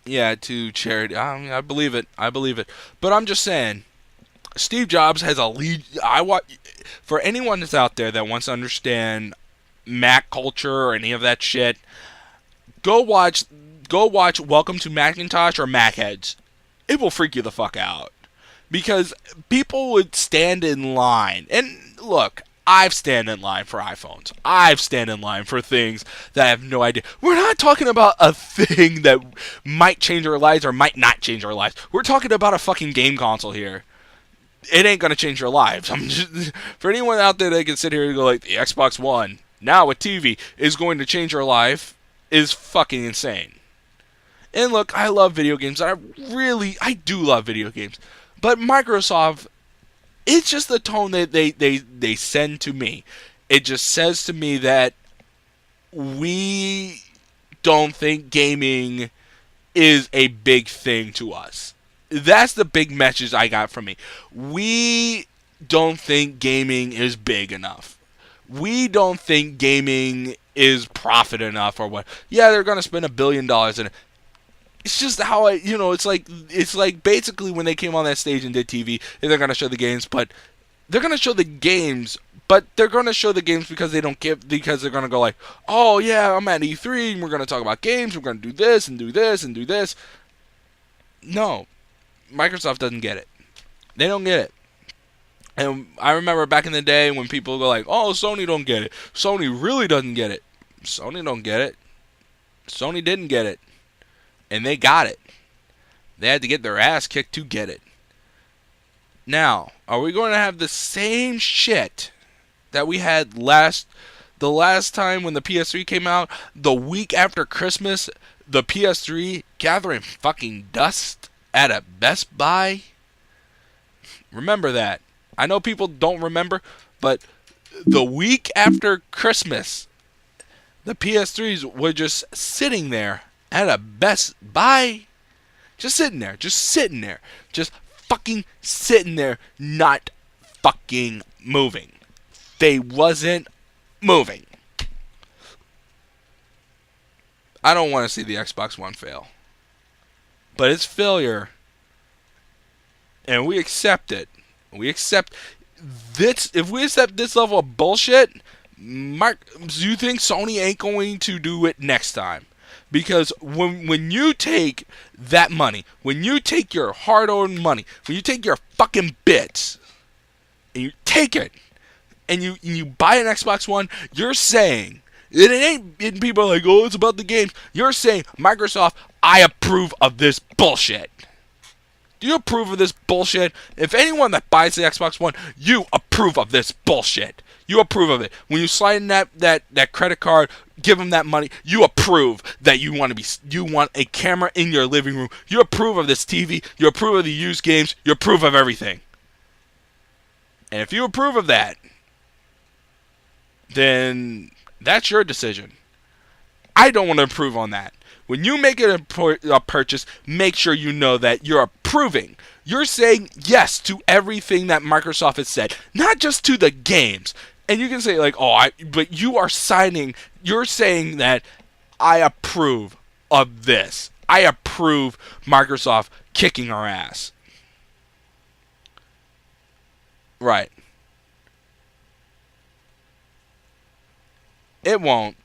Yeah, to charity. I believe it. But I'm just saying, Steve Jobs has a lead. For anyone that's out there that wants to understand Mac culture or any of that shit, go watch Welcome to Macintosh or Mac Heads. It will freak you the fuck out. because people would stand in line. And look, I've stand in line for iPhones. I've stand in line for things that I have no idea. We're not talking about a thing that might change our lives or might not change our lives. We're talking about a fucking game console here. It ain't gonna change your lives. For anyone out there that can sit here and go like, the Xbox One, now with TV, is going to change your life, is fucking insane. And look, I love video games. I do love video games. But Microsoft, it's just the tone that they send to me. It just says to me that we don't think gaming is a big thing to us. That's the big message I got from me. We don't think gaming is big enough. We don't think gaming is profit enough or what. Yeah, they're going to spend $1 billion in it. It's just how it's like basically when they came on that stage and did TV, and they're going to show the games, but they're going to show the games, but they're going to show the games because they don't give, because they're going to go like, oh yeah, I'm at E3 and we're going to talk about games, we're going to do this and do this and do this. No, Microsoft doesn't get it. They don't get it. And I remember back in the day when people go like, oh, Sony don't get it. Sony really doesn't get it. Sony don't get it. Sony didn't get it. And they got it. They had to get their ass kicked to get it. Now, are we going to have the same shit that we had the last time when the PS3 came out, the week after Christmas, the PS3 gathering fucking dust at a Best Buy? Remember that. I know people don't remember, but the week after Christmas, the PS3s were just sitting there at a Best Buy. Just sitting there. Just fucking sitting there, not fucking moving. They wasn't moving. I don't want to see the Xbox One fail. But its failure, and we accept it. We accept this. If we accept this level of bullshit, Mark, do you think Sony ain't going to do it next time? Because when you take that money, when you take your hard-earned money, when you take your fucking bits, and you take it, and you buy an Xbox One, you're saying, it ain't, and people are like, oh, it's about the games. You're saying, Microsoft, I approve of this bullshit. Do you approve of this bullshit? If anyone that buys the Xbox One, you approve of this bullshit. You approve of it. When you slide in that credit card, give them that money. You approve that you want a camera in your living room. You approve of this TV. You approve of the used games. You approve of everything. And if you approve of that, then that's your decision. I don't want to approve on that. When you make a purchase, make sure you know that you're approving. You're saying yes to everything that Microsoft has said, not just to the games. And you can say like, but you are signing, you're saying that I approve of this. I approve Microsoft kicking our ass. Right. It won't.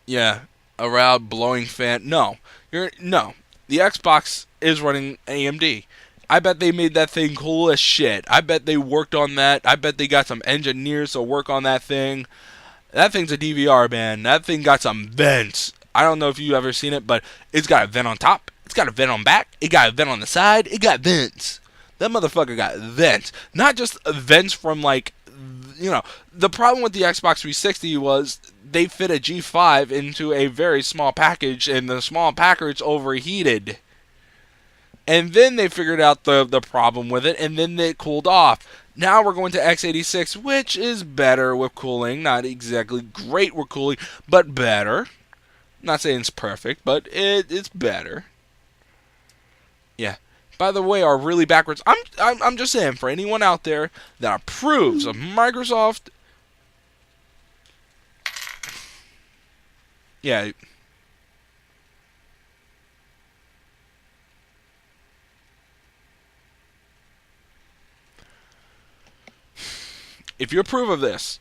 Yeah, a loud blowing fan. No. The Xbox is running AMD. I bet they made that thing cool as shit. I bet they worked on that. I bet they got some engineers to work on that thing. That thing's a DVR, man. That thing got some vents. I don't know if you've ever seen it, but it's got a vent on top. It's got a vent on back. It got a vent on the side. It got vents. That motherfucker got vents. Not just vents from like, the problem with the Xbox 360 was they fit a G5 into a very small package, and the small package overheated. And then they figured out the problem with it, and then it cooled off. Now we're going to x86, which is better with cooling. Not exactly great with cooling, but better. I'm not saying it's perfect, but it's better. Yeah. By the way, are really backwards. I'm just saying, for anyone out there that approves of Microsoft, yeah. If you approve of this,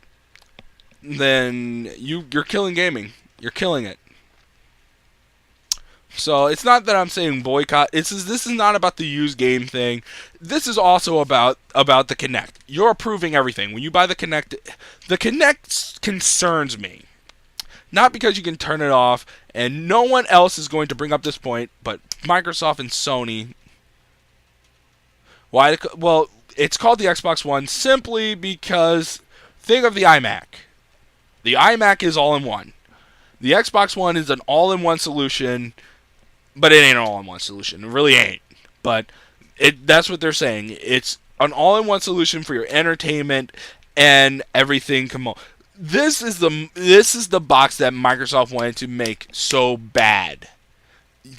then you're killing gaming. You're killing it. So it's not that I'm saying boycott. This is not about the used game thing. This is also about the Kinect. You're approving everything when you buy the Kinect. The Kinect concerns me, not because you can turn it off, and no one else is going to bring up this point, but Microsoft and Sony. Why? Well, it's called the Xbox One simply because think of the iMac. The iMac is all in one. The Xbox One is an all-in-one solution. But it ain't an all-in-one solution. It really ain't. But that's what they're saying. It's an all-in-one solution for your entertainment and everything. Come on. This is the box that Microsoft wanted to make so bad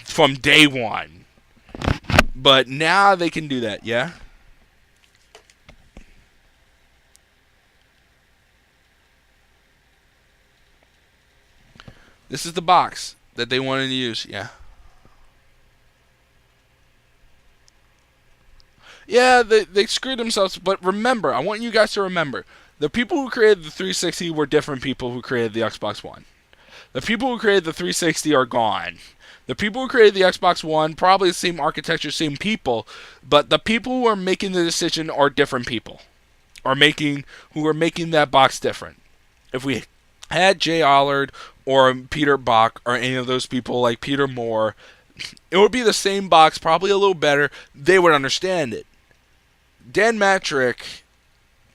from day one. But now they can do that, yeah? This is the box that they wanted to use, yeah. Yeah, they screwed themselves, but remember, I want you guys to remember, the people who created the 360 were different people who created the Xbox One. The people who created the 360 are gone. The people who created the Xbox One, probably the same architecture, same people, but the people who are making the decision are different people. Who are making that box different. If we had Jay Allard or Peter Bach or any of those people like Peter Moore, it would be the same box, probably a little better. They would understand it. Dan Matrick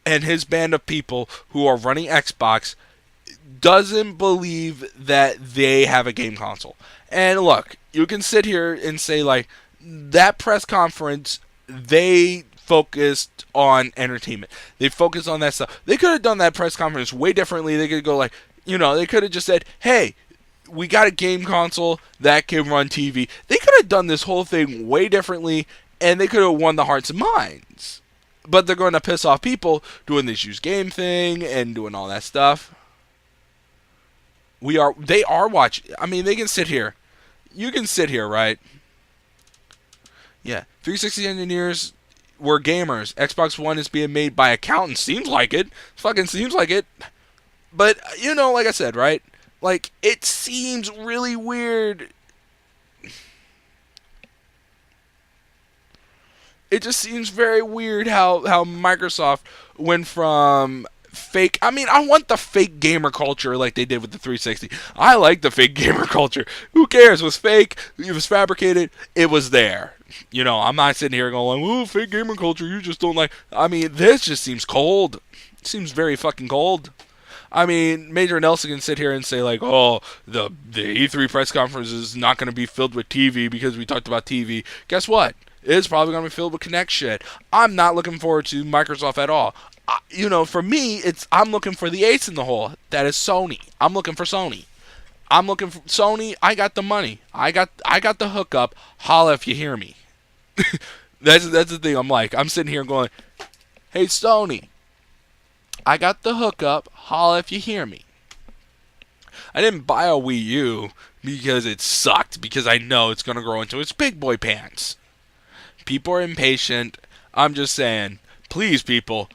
and his band of people who are running Xbox doesn't believe that they have a game console. And look, you can sit here and say, like, that press conference, they focused on entertainment. They focused on that stuff. They could have done that press conference way differently. They could go like, they could have just said, hey, we got a game console that can run TV. They could have done this whole thing way differently, and they could have won the hearts and minds. But they're going to piss off people doing this used game thing and doing all that stuff. They are watching. I mean, they can sit here. You can sit here, right? Yeah. 360 engineers were gamers. Xbox One is being made by accountants. Seems like it. Fucking seems like it. But, like I said, right? Like, it seems really weird. It just seems very weird how Microsoft went from fake. I mean, I want the fake gamer culture like they did with the 360. I like the fake gamer culture. Who cares? It was fake. It was fabricated. It was there. I'm not sitting here going, "Ooh, fake gamer culture. You just don't like." I mean, this just seems cold. It seems very fucking cold. I mean, Major Nelson can sit here and say, like, oh, the E3 press conference is not going to be filled with TV because we talked about TV. Guess what? It's probably going to be filled with Kinect shit. I'm not looking forward to Microsoft at all. For me, I'm looking for the ace in the hole. That is Sony. I'm looking for Sony. I'm looking for Sony. I got the money. I got the hookup. Holla if you hear me. That's the thing. I'm sitting here going, hey, Sony. I got the hookup. Holla if you hear me. I didn't buy a Wii U because it sucked, because I know it's going to grow into its big boy pants. People are impatient. I'm just saying, please, people,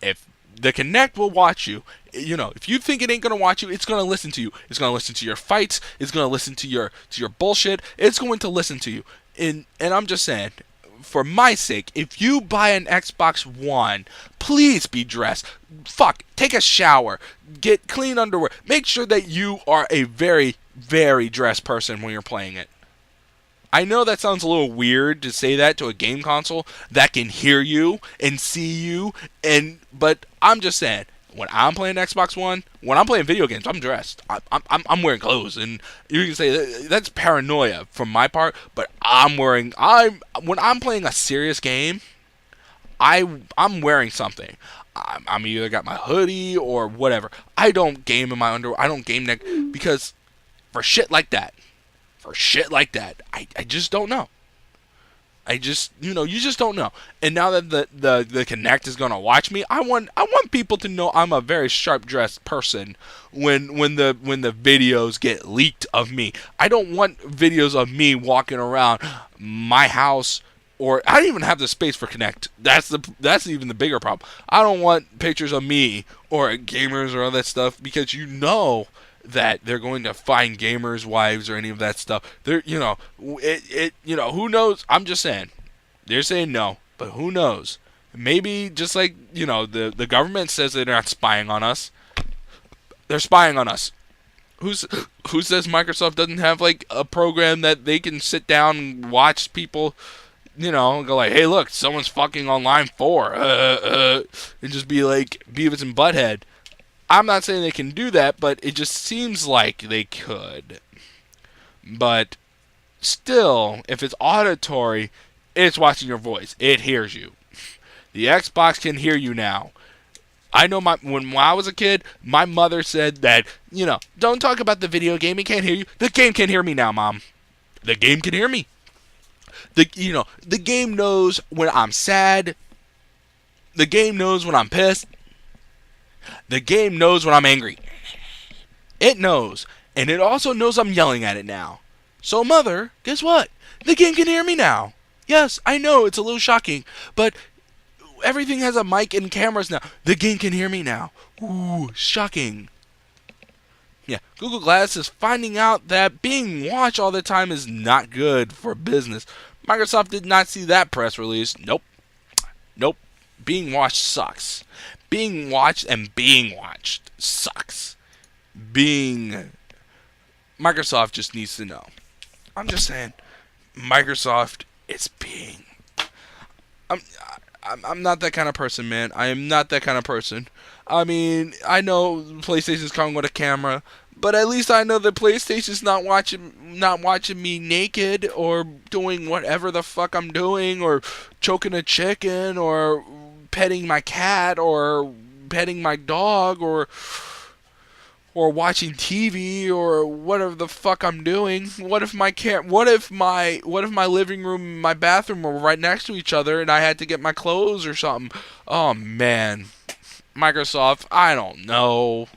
if the Kinect will watch you, if you think it ain't going to watch you, it's going to listen to you. It's going to listen to your fights. It's going to listen to your bullshit. It's going to listen to you. And I'm just saying, for my sake, if you buy an Xbox One, please be dressed. Fuck, take a shower. Get clean underwear. Make sure that you are a very, very dressed person when you're playing it. I know that sounds a little weird to say that to a game console that can hear you and see you, but I'm just saying, when I'm playing Xbox One, when I'm playing video games, I'm dressed. I'm wearing clothes, and you can say that's paranoia from my part, but when I'm playing a serious game, I'm wearing something. I'm either got my hoodie or whatever. I don't game in my underwear. I don't game because for shit like that, I just don't know. You just don't know. And now that the Kinect is gonna watch me, I want people to know I'm a very sharp dressed person when the videos get leaked of me. I don't want videos of me walking around my house, or I don't even have the space for Kinect. That's even the bigger problem. I don't want pictures of me or gamers or all that stuff, because that they're going to find gamers' wives or any of that stuff. They're, who knows? I'm just saying. They're saying no, but who knows? Maybe just like, the government says they're not spying on us. They're spying on us. Who says Microsoft doesn't have like a program that they can sit down and watch people, and go like, hey, look, someone's fucking on line 4, and just be like Beavis and Butthead. I'm not saying they can do that, but it just seems like they could. But still, if it's auditory, it's watching your voice. It hears you. The Xbox can hear you now. I know when I was a kid, my mother said that, don't talk about the video game. It can't hear you. The game can hear me now, Mom. The game can hear me. The game knows when I'm sad. The game knows when I'm pissed. The game knows when I'm angry. It knows. And it also knows I'm yelling at it now. So, Mother, guess what? The game can hear me now. Yes, I know it's a little shocking, but everything has a mic and cameras now. The game can hear me now. Ooh, shocking. Yeah, Google Glass is finding out that being watched all the time is not good for business. Microsoft did not see that press release. Nope. Being watched sucks. Being watched and being watched sucks. Microsoft just needs to know. I'm just saying, Microsoft is being. I'm not that kind of person, man. I am not that kind of person. I mean, I know PlayStation's coming with a camera, but at least I know that PlayStation's not watching me naked or doing whatever the fuck I'm doing, or choking a chicken, or petting my cat, or petting my dog, or watching TV, or whatever the fuck I'm doing. What if my living room and my bathroom were right next to each other and I had to get my clothes or something? Oh man, Microsoft, I don't know.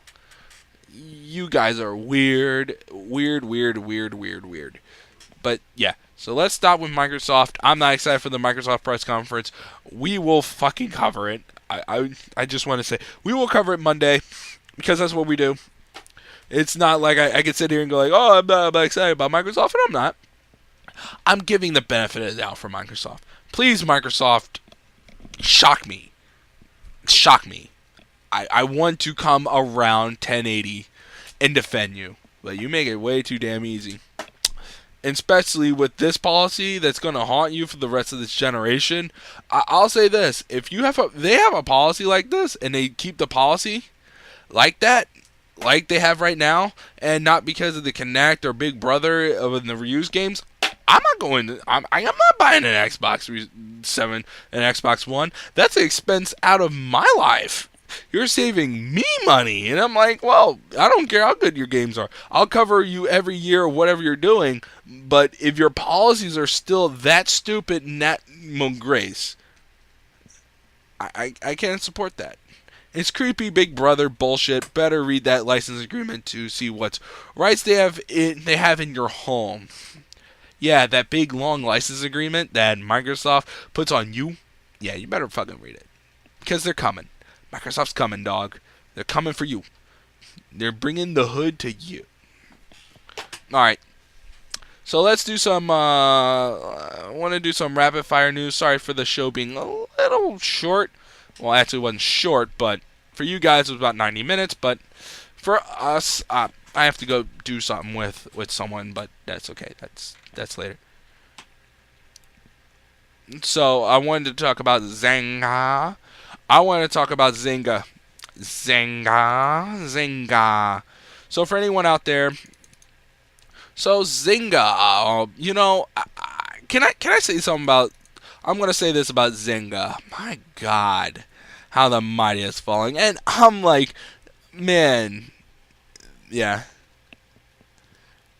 You guys are weird. But yeah, so let's stop with Microsoft. I'm not excited for the Microsoft press conference. We will fucking cover it. I just want to say we will cover it Monday, because that's what we do. It's not like I could sit here and go like, oh, I'm not excited about Microsoft, and I'm not. I'm giving the benefit of the doubt for Microsoft. Please, Microsoft, shock me. Shock me. I want to come around 1080 and defend you, but you make it way too damn easy. And especially with this policy that's going to haunt you for the rest of this generation. I'll say this: if they have a policy like this, and they keep the policy like that, like they have right now, and not because of the Kinect or Big Brother in the reuse games, I'm not buying an Xbox 7 and Xbox One. That's an expense out of my life. You're saving me money. And I'm like, well, I don't care how good your games are. I'll cover you every year or whatever you're doing. But if your policies are still that stupid and that grace, I can't support that. It's creepy Big Brother bullshit. Better read that license agreement to see what rights they have in your home. Yeah, that big long license agreement that Microsoft puts on you. Yeah, you better fucking read it, because they're coming. Microsoft's coming, dog. They're coming for you. They're bringing the hood to you. All right. So let's do some. I want to do some rapid fire news. Sorry for the show being a little short. Well, actually, it wasn't short, but for you guys, it was about 90 minutes. But for us, I have to go do something with someone, but that's okay. That's later. So I wanted to talk about Zynga. I want to talk about Zynga. Zynga. So for anyone out there, so Zynga, can I say something about? I'm gonna say this about Zynga. My God, how the mighty is falling, and I'm like, man, yeah.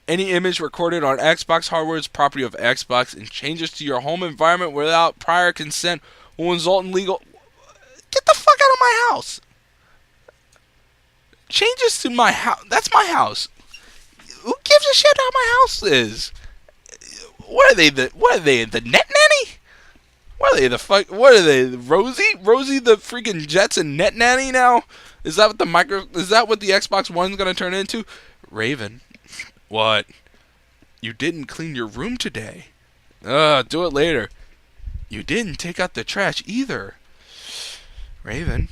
Any image recorded on Xbox hardware is property of Xbox, and changes to your home environment without prior consent will result in legal. Get the fuck out of my house. Changes to my house. That's my house. Who gives a shit how my house is? What are they? The net nanny? What are they? Rosie the freaking Jets and net nanny now? Is that what the Xbox One's gonna turn into? Raven, what? You didn't clean your room today. Do it later. You didn't take out the trash either. Raven,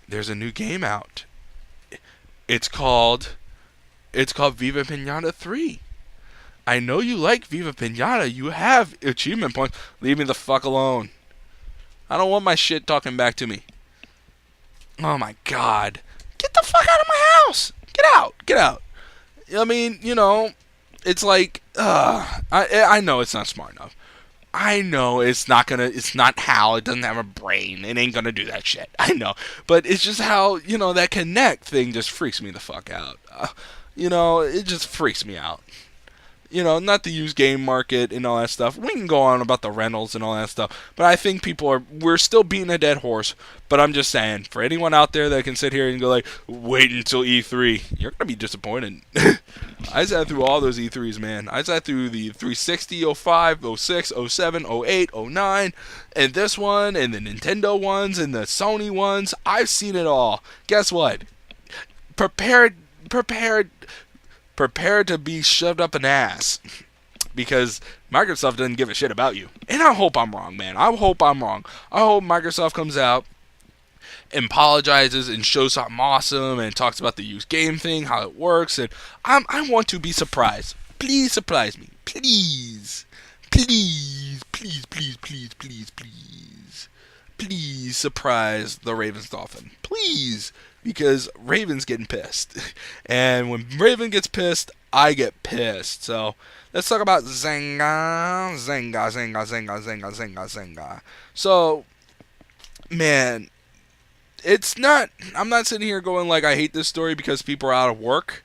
there's a new game out. It's called Viva Pinata 3. I know you like Viva Pinata. You have achievement points. Leave me the fuck alone. I don't want my shit talking back to me. Oh my god. Get the fuck out of my house. Get out. Get out. I mean, it's like, I know it's not smart enough. I know it's not HAL. It doesn't have a brain. It ain't gonna do that shit. I know. But it's just how, that connect thing just freaks me the fuck out. It just freaks me out. Not the used game market and all that stuff. We can go on about the rentals and all that stuff, but I think we're still beating a dead horse. But I'm just saying, for anyone out there that can sit here and go like, wait until E3, you're gonna be disappointed. I sat through all those E3s, man. I sat through the 360, 05, 06, 07, 08, 09, and this one, and the Nintendo ones, and the Sony ones. I've seen it all. Guess what? Prepared to be shoved up an ass, because Microsoft doesn't give a shit about you. And I hope I'm wrong, man. I hope I'm wrong. I hope Microsoft comes out and apologizes and shows something awesome and talks about the used game thing, how it works, and I want to be surprised. Please surprise me. Please. Please, please, please, please, please, please. Please surprise the Ravens Dolphin. Please. Because Raven's getting pissed. And when Raven gets pissed, I get pissed. So, let's talk about Zynga. So, man, I'm not sitting here going like I hate this story because people are out of work.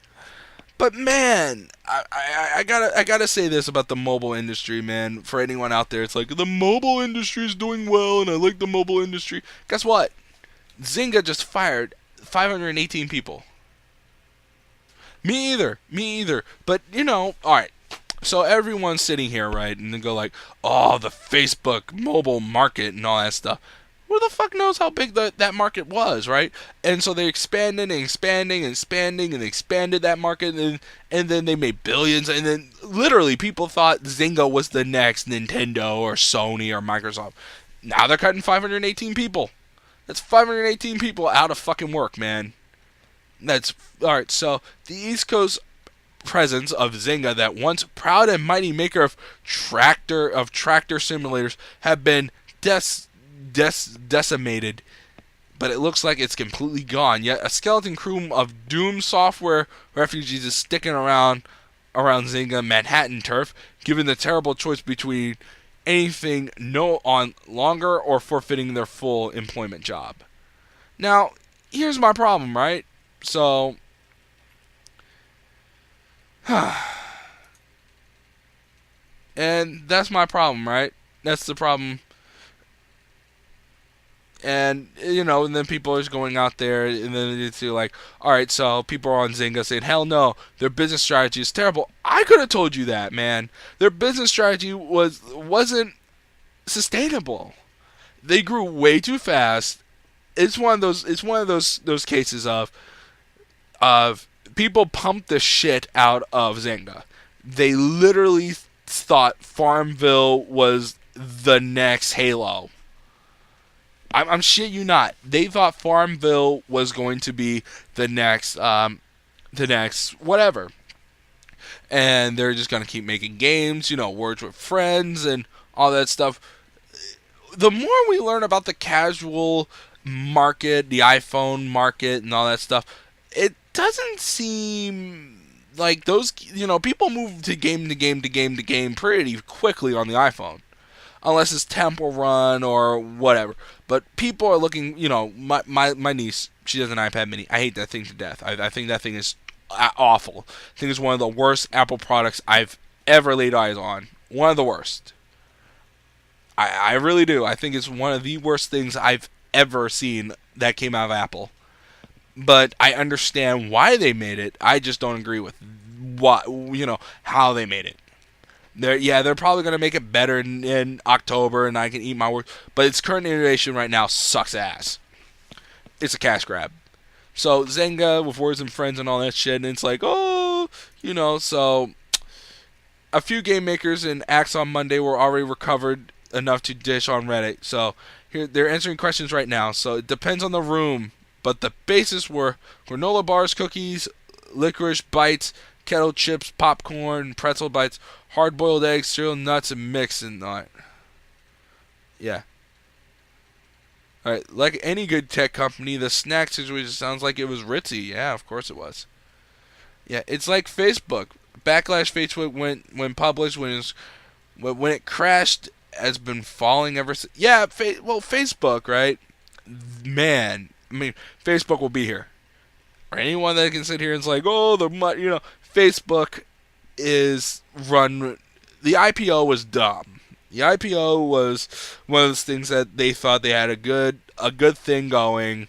But man, I gotta say this about the mobile industry, man. For anyone out there, it's like, the mobile industry is doing well and I like the mobile industry. Guess what? Zynga just fired 518 people. Me either. But, alright. So everyone's sitting here, right, and they go like, oh, the Facebook mobile market and all that stuff. Who the fuck knows how big that market was, right? And so they expanded and expanding and expanding and expanded that market, and then they made billions, and then literally people thought Zynga was the next Nintendo or Sony or Microsoft. Now they're cutting 518 people. That's 518 people out of fucking work, man. That's alright. So the East Coast presence of Zynga, that once proud and mighty maker of tractor simulators, have been decimated. But it looks like it's completely gone. Yet a skeleton crew of Doom Software refugees is sticking around Zynga Manhattan turf, given the terrible choice between anything no on longer or forfeiting their full employment job. Now, here's my problem, right? So, and that's my problem, right? That's the problem. And, and then people are just going out there, and then it's like, alright, so people are on Zynga saying, hell no, their business strategy is terrible. I could have told you that, man. Their business strategy wasn't sustainable. They grew way too fast. It's one of those cases of people pumped the shit out of Zynga. They literally thought Farmville was the next Halo. I'm shit you not. They thought Farmville was going to be the next whatever. And they're just going to keep making games, Words with Friends and all that stuff. The more we learn about the casual market, the iPhone market and all that stuff, it doesn't seem like those, people move to game pretty quickly on the iPhone. Unless it's Temple Run or whatever. But people are looking, my niece, she has an iPad mini. I hate that thing to death. I think that thing is awful. I think it's one of the worst Apple products I've ever laid eyes on. One of the worst. I really do. I think it's one of the worst things I've ever seen that came out of Apple. But I understand why they made it. I just don't agree with how they made it. They're probably going to make it better in October, and I can eat my words. But its current iteration right now sucks ass. It's a cash grab. So Zynga with Words and Friends and all that shit, and it's like, oh, So a few game makers in Acts on Monday were already recovered enough to dish on Reddit. So here they're answering questions right now. So it depends on the room, but the basis were granola bars, cookies, licorice bites, kettle chips, popcorn, pretzel bites, hard-boiled eggs, cereal, nuts, and mix and that. Yeah. All right. Like any good tech company, the snack situation sounds like it was ritzy. Yeah, of course it was. Yeah, it's like Facebook. Backlash Facebook when published when it crashed has been falling ever since. Yeah, Facebook, right? Man, I mean, Facebook will be here. Or anyone that can sit here and say, like, oh, Facebook is run. The IPO was dumb. The IPO was one of those things that they thought they had a good thing going,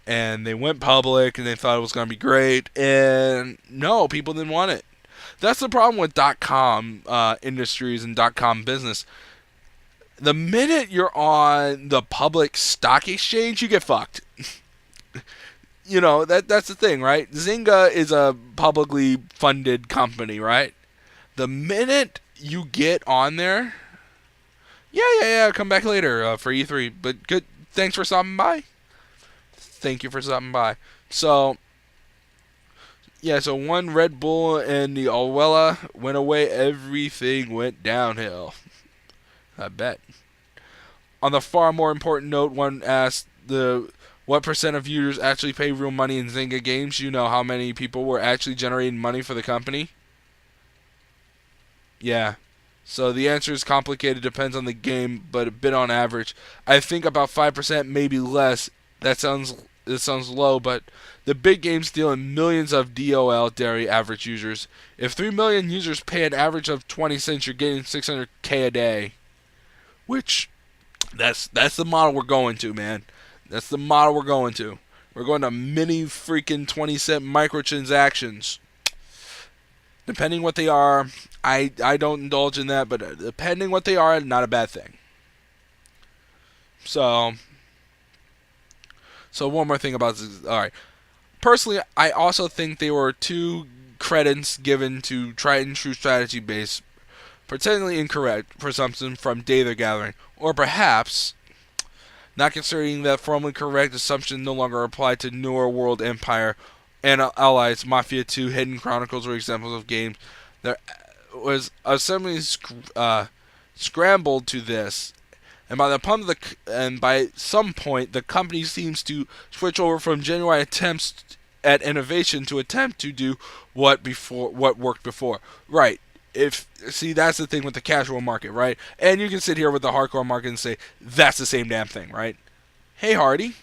and they went public and they thought it was going to be great, and no, people didn't want it. That's the problem with .com industries and .com business. The minute you're on the public stock exchange, you get fucked. That's the thing, right? Zynga is a publicly funded company, right? The minute you get on there, yeah, come back later for E3. But good, thanks for stopping by. Thank you for stopping by. So, yeah, so one Red Bull and the Alwella went away, everything went downhill. I bet. On the far more important note, one asked what percent of users actually pay real money in Zynga games? You know how many people were actually generating money for the company? Yeah. So the answer is complicated, depends on the game, but a bit on average. I think about 5%, maybe less. That sounds low, but the big games deal in millions of DOL dairy average users. If 3 million users pay an average of 20 cents, you're getting 600K a day. Which that's the model we're going to, man. That's the model we're going to. We're going to mini freaking 20-cent microtransactions. Depending what they are, I don't indulge in that, but depending what they are, not a bad thing. So one more thing about this. All right. Personally, I also think they were two credits given to tried and true strategy based, potentially incorrect presumption from data gathering, or perhaps not considering that formally correct assumption no longer applied to newer World Empire and allies. Mafia 2, Hidden Chronicles were examples of games that was assembly scrambled to this. And by some point, the company seems to switch over from genuine attempts at innovation to attempt to do what worked before. Right. That's the thing with the casual market, right? And you can sit here with the hardcore market and say that's the same damn thing, right? Hey, Hardy.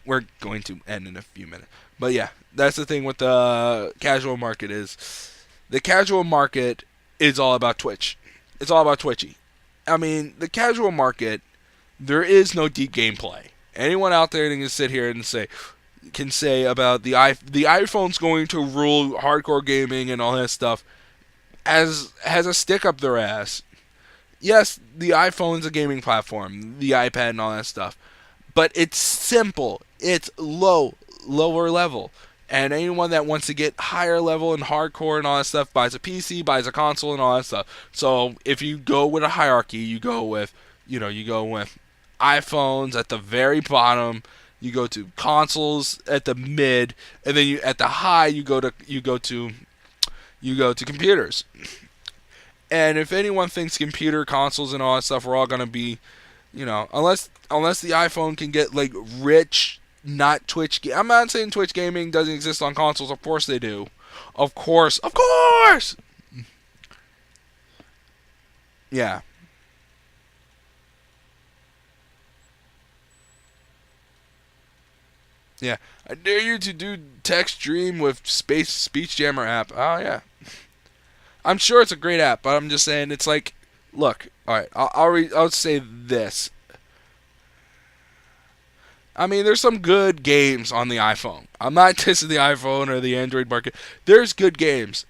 We're going to end in a few minutes, but yeah, that's the thing with the casual market is the casual market is all about Twitch. It's all about Twitchy. I mean, the casual market, there is no deep gameplay. Anyone out there that can sit here and say about the iPhone's going to rule hardcore gaming and all that stuff has a stick up their ass. Yes, the iPhone's a gaming platform, the iPad and all that stuff, but it's simple. It's lower level. And anyone that wants to get higher level and hardcore and all that stuff buys a PC, buys a console, and all that stuff. So if you go with a hierarchy, you go with iPhones at the very bottom. You go to consoles at the mid, and then at the high you go to computers. And if anyone thinks computer consoles and all that stuff are all gonna be, unless the iPhone can get like rich. Not Twitch. I'm not saying Twitch gaming doesn't exist on consoles. Of course they do. Of course. Yeah. Yeah. I dare you to do text stream with speech jammer app. Oh yeah. I'm sure it's a great app, but I'm just saying it's like, look. All right. I'll say this. I mean, there's some good games on the iPhone. I'm not dissing the iPhone or the Android market. There's good games.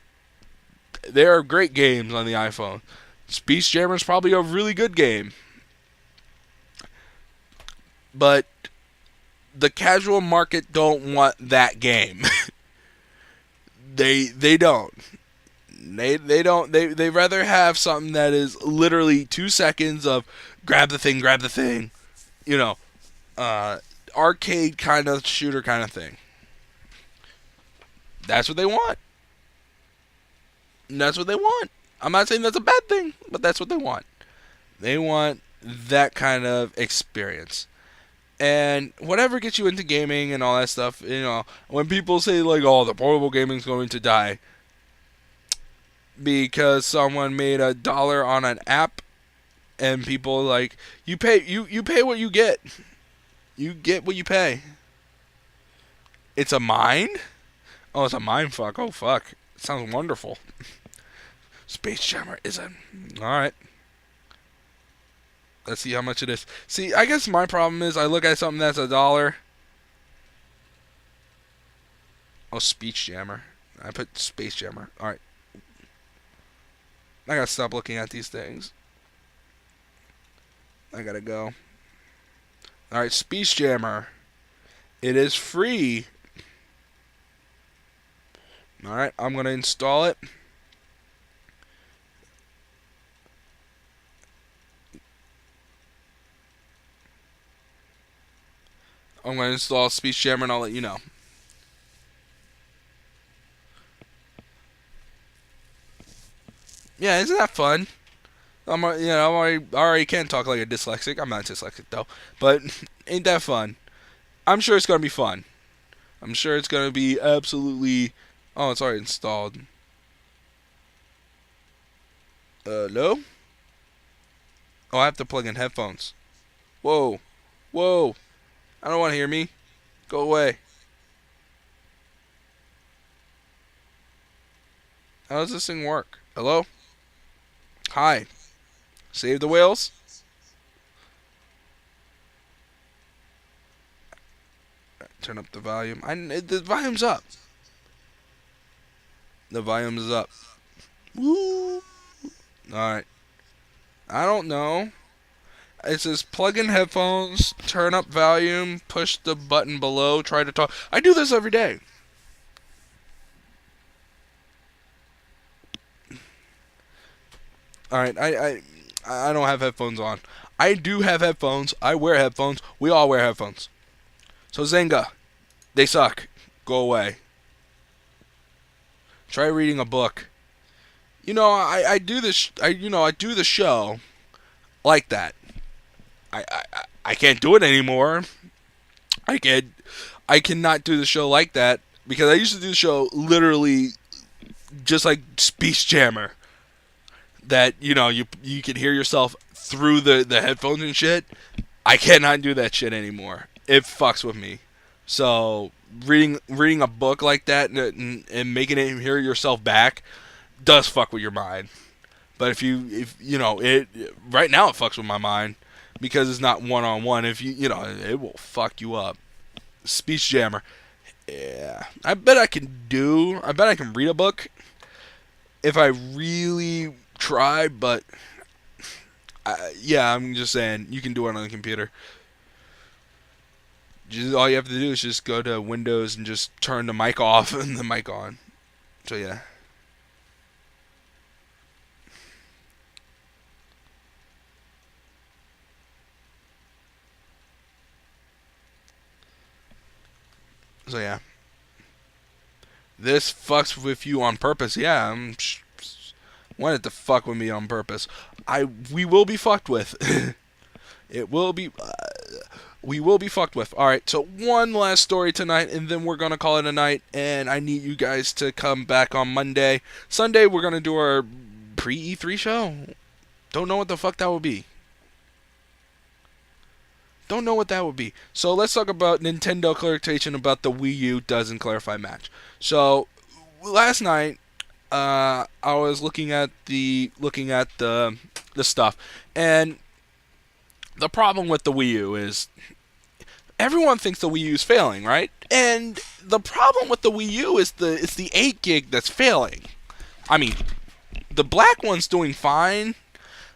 There are great games on the iPhone. Speech Jammer is probably a really good game. But the casual market don't want that game. They don't. They don't. They rather have something that is literally 2 seconds of grab the thing. You know, arcade kind of shooter kind of thing. That's what they want. And that's what they want. I'm not saying that's a bad thing, but that's what they want. They want that kind of experience. And whatever gets you into gaming and all that stuff, when people say like, "Oh, the portable gaming's going to die," because someone made $1 on an app, and people like you pay what you get. You get what you pay. It's a mine? Oh, it's a mine fuck. Oh fuck. Sounds wonderful. Space Jammer is a alright. Let's see how much it is. See, I guess my problem is I look at something that's $1. Oh, Speech Jammer. I put Space Jammer. Alright. I gotta stop looking at these things. I gotta go. Alright, Speech Jammer. It is free. Alright, I'm gonna install it. I'm going to install Speech Jammer and I'll let you know. Yeah, isn't that fun? I already can talk like a dyslexic. I'm not dyslexic though, but ain't that fun? I'm sure it's gonna be fun. I'm sure it's gonna be absolutely. Oh, it's already installed. No? Oh, I have to plug in headphones. Whoa. I don't want to hear me. Go away. How does this thing work? Hello? Hi. Save the whales? Turn up the volume. The volume's up. The volume is up. Woo! Alright. I don't know. It says plug in headphones, turn up volume, push the button below, try to talk. I do this every day. Alright, I don't have headphones on. I do have headphones. I wear headphones. We all wear headphones. So Zynga, they suck. Go away. Try reading a book. I do this. I do the show like that. I can't do it anymore. I cannot do the show like that because I used to do the show literally just like Speech Jammer. That you can hear yourself through the headphones and shit. I cannot do that shit anymore. It fucks with me. So reading a book like that and making it hear yourself back does fuck with your mind. But if it right now it fucks with my mind because it's not one-on-one. If it will fuck you up. Speech Jammer. Yeah. I bet I can read a book if I really try, but I'm just saying you can do it on the computer. All you have to do is just go to Windows and just turn the mic off and the mic on. So yeah. So yeah. This fucks with you on purpose. Yeah, I'm wanted to fuck with me on purpose. We will be fucked with. It will be. We will be fucked with. All right. So one last story tonight, and then we're gonna call it a night. And I need you guys to come back on Monday. Sunday we're gonna do our pre-E3 show. Don't know what the fuck that will be. Don't know what that would be. So let's talk about Nintendo clarification about the Wii U doesn't clarify match. So last night, I was looking at the stuff, and the problem with the Wii U is everyone thinks the Wii U is failing, right? And the problem with the Wii U is it's the 8 gig that's failing. I mean, the black one's doing fine.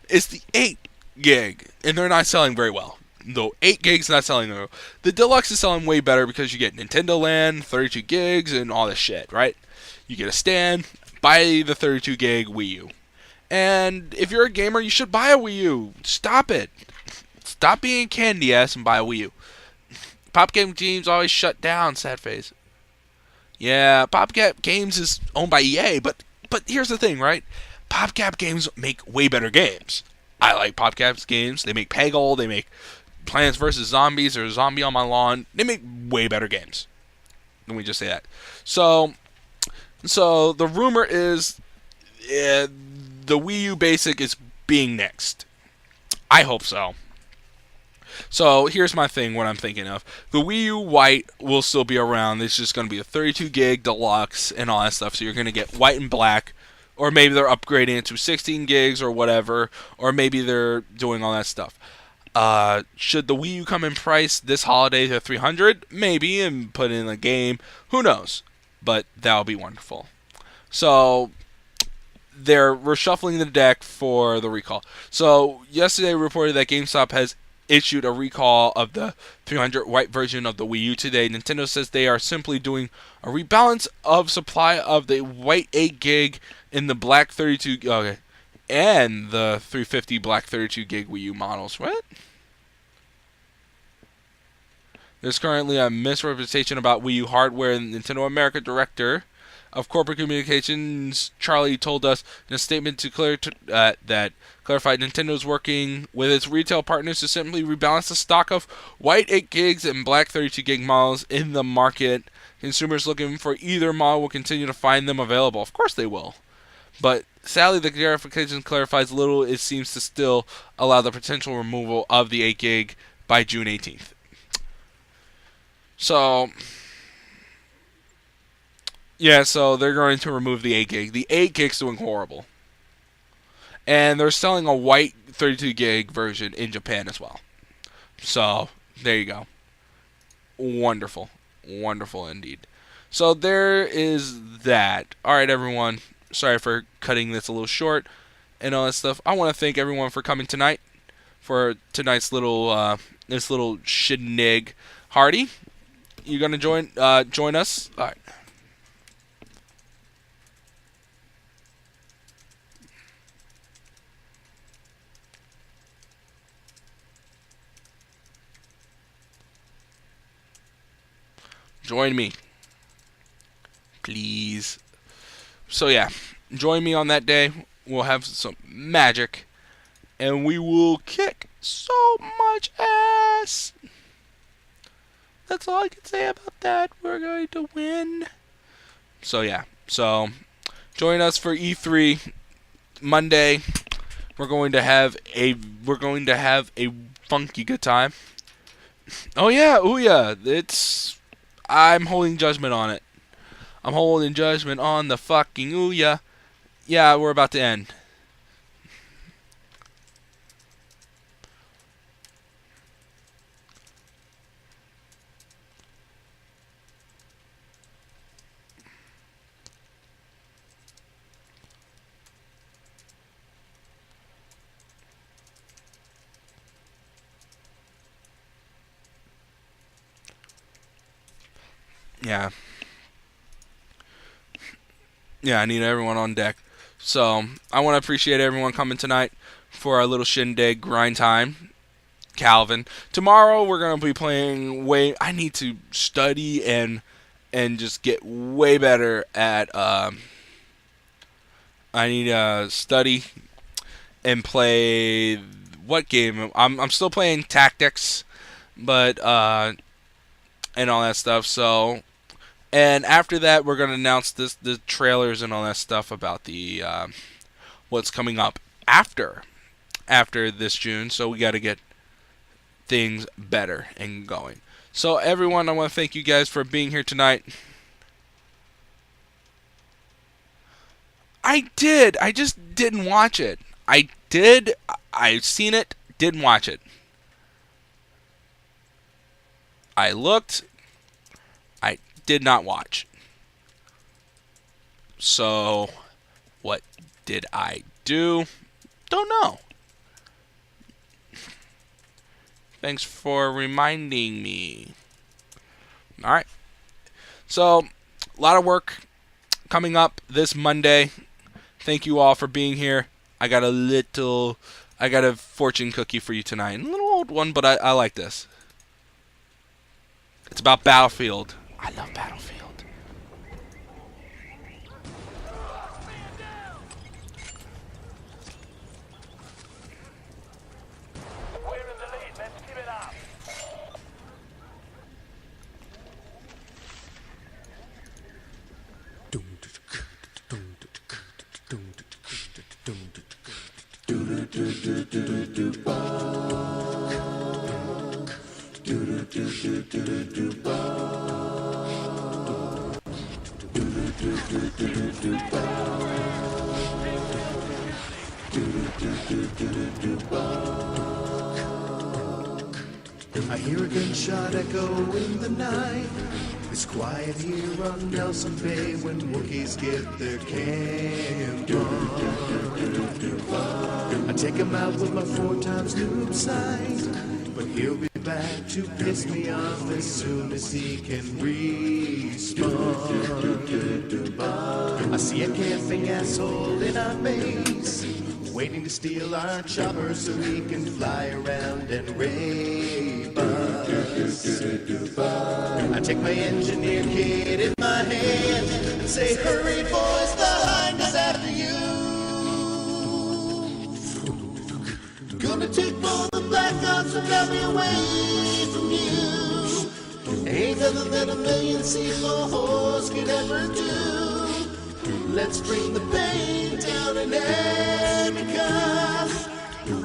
It's the 8 gig, and they're not selling very well. The 8 gigs not selling though. The deluxe is selling way better because you get Nintendo Land, 32 gigs, and all this shit, right? You get a stand, buy the 32 gig Wii U. And if you're a gamer, you should buy a Wii U. Stop it. Stop being candy ass and buy a Wii U. Pop Game Games always shut down, sad face. Yeah, PopCap Games is owned by EA, but here's the thing, right? PopCap Games make way better games. I like PopCap's games. They make Peggle, they make Plants vs. Zombies or Zombie on My Lawn. They make way better games. Let me just say that. So the rumor is the Wii U Basic is being nixed. I hope so. So here's my thing, what I'm thinking of. The Wii U White will still be around. It's just going to be a 32 gig deluxe and all that stuff. So you're going to get white and black. Or maybe they're upgrading it to 16 gigs or whatever. Or maybe they're doing all that stuff. Should the Wii U come in price this holiday to $300? Maybe, and put in a game. Who knows? But that'll be wonderful. So they're reshuffling the deck for the recall. So yesterday we reported that GameStop has issued a recall of the 300 white version of the Wii U today. Nintendo says they are simply doing a rebalance of supply of the white 8 gig in the black 32 and the 350 black 32 gig Wii U models. What? There's currently a misrepresentation about Wii U hardware. Nintendo America Director of Corporate Communications, Charlie, told us in a statement that clarified Nintendo's working with its retail partners to simply rebalance the stock of white 8 gigs and black 32 gig models in the market. Consumers looking for either model will continue to find them available. Of course they will. But sadly, the clarification clarifies little. It seems to still allow the potential removal of the 8 gig by June 18th. So yeah, so they're going to remove the 8 gig. The 8 gig's doing horrible. And they're selling a white 32 gig version in Japan as well. So, there you go. Wonderful. Wonderful indeed. So, there is that. Alright, everyone. Sorry for cutting this a little short and all that stuff. I want to thank everyone for coming tonight for tonight's little shindig. Hardy, you going to join us? Alright. Join me, please. So yeah, join me on that day. We'll have some magic, and we will kick so much ass. That's all I can say about that. We're going to win. So yeah, so join us for E3 Monday. We're going to have a funky good time. Oh yeah, ooh yeah, I'm holding judgment on it. I'm holding judgment on the fucking Ouya. Yeah, we're about to end. Yeah. Yeah, I need everyone on deck. So, I want to appreciate everyone coming tonight for our little shindig grind time. Calvin. Tomorrow we're going to be playing I need to study and just get way better at I need to study and play what game? I'm still playing Tactics, but and all that stuff. So, and after that, we're gonna announce the trailers and all that stuff about the what's coming up after this June. So we got to get things better and going. So everyone, I want to thank you guys for being here tonight. I did. I just didn't watch it. I did. I've seen it. Didn't watch it. I looked. I did not watch. So, what did I do? Don't know. Thanks for reminding me. Alright. So, a lot of work coming up this Monday. Thank you all for being here. I got a fortune cookie for you tonight. A little old one, but I like this. It's about Battlefield. I love Battlefield. I hear a gunshot echo in the night. It's quiet here on Nelson Bay when Wookiees get their camp on. I take him out with my 4x noob sight, but he'll be back to piss me off as soon as he can respawn. I see a camping asshole in our base, waiting to steal our chopper so he can fly around and rape us. I take my engineer kit in my hand and say, hurry boys, the hind is after you. Gonna take all the black ops and grab me away from you. Ain't nothing that a million C4s could ever do. Let's bring the pain down in America.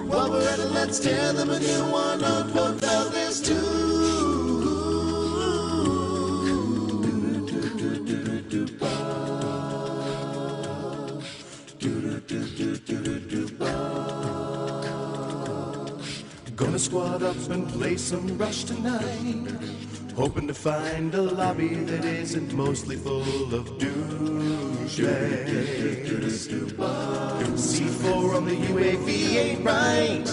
While we're at it, let's tear them a new one on Port Valdez too. Gonna squad up and play some Rush tonight, hoping to find a lobby that isn't mostly full of douchebags. C4 on the UAV ain't right.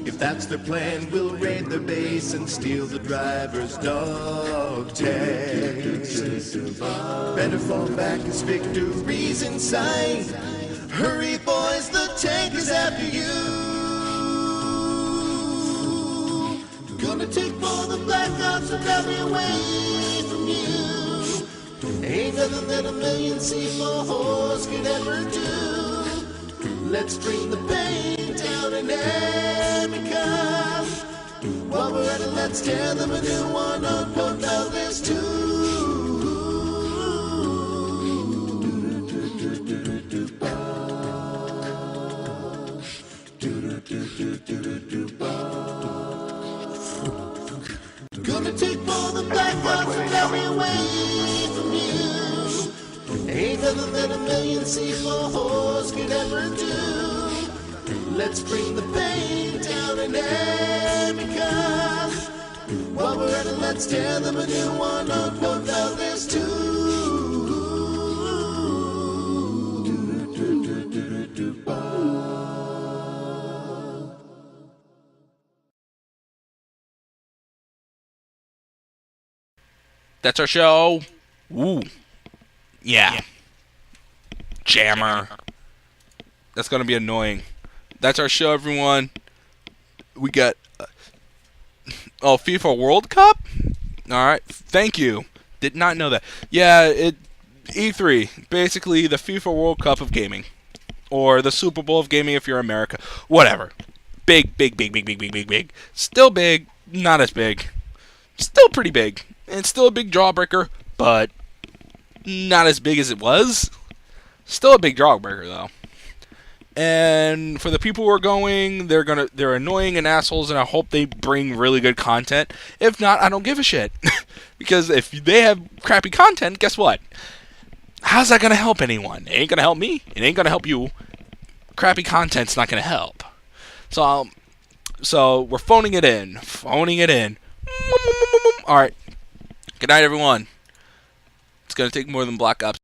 If that's their plan, we'll raid their base and steal the driver's dog tags. Better fall back as victory's in sight. Hurry boys, the tank is after you. Gonna take all the black ops and grab me away from you. Ain't nothing that a million C4s could ever do. Let's bring the pain down in America. While we're at it, let's tear them a new one on Port Valdez too. Gonna take all the black ops and grab me away from you. Ain't nothing that a million C4s could ever do. Let's bring the pain down in America. While we're at it, let's tear them a new one on Port Valdez too. That's our show. Woo. Yeah. Jammer. That's going to be annoying. That's our show, everyone. We got... FIFA World Cup? Alright. Thank you. Did not know that. Yeah, E3. Basically, the FIFA World Cup of gaming. Or the Super Bowl of gaming if you're America. Whatever. Big. Still big. Not as big. Still pretty big. It's still a big jawbreaker, but not as big as it was. Still a big jawbreaker, though. And for the people who are going, they're annoying and assholes, and I hope they bring really good content. If not, I don't give a shit. Because if they have crappy content, guess what? How's that going to help anyone? It ain't going to help me. It ain't going to help you. Crappy content's not going to help. So we're phoning it in. Alright. Good night, everyone. It's going to take more than Black Ops.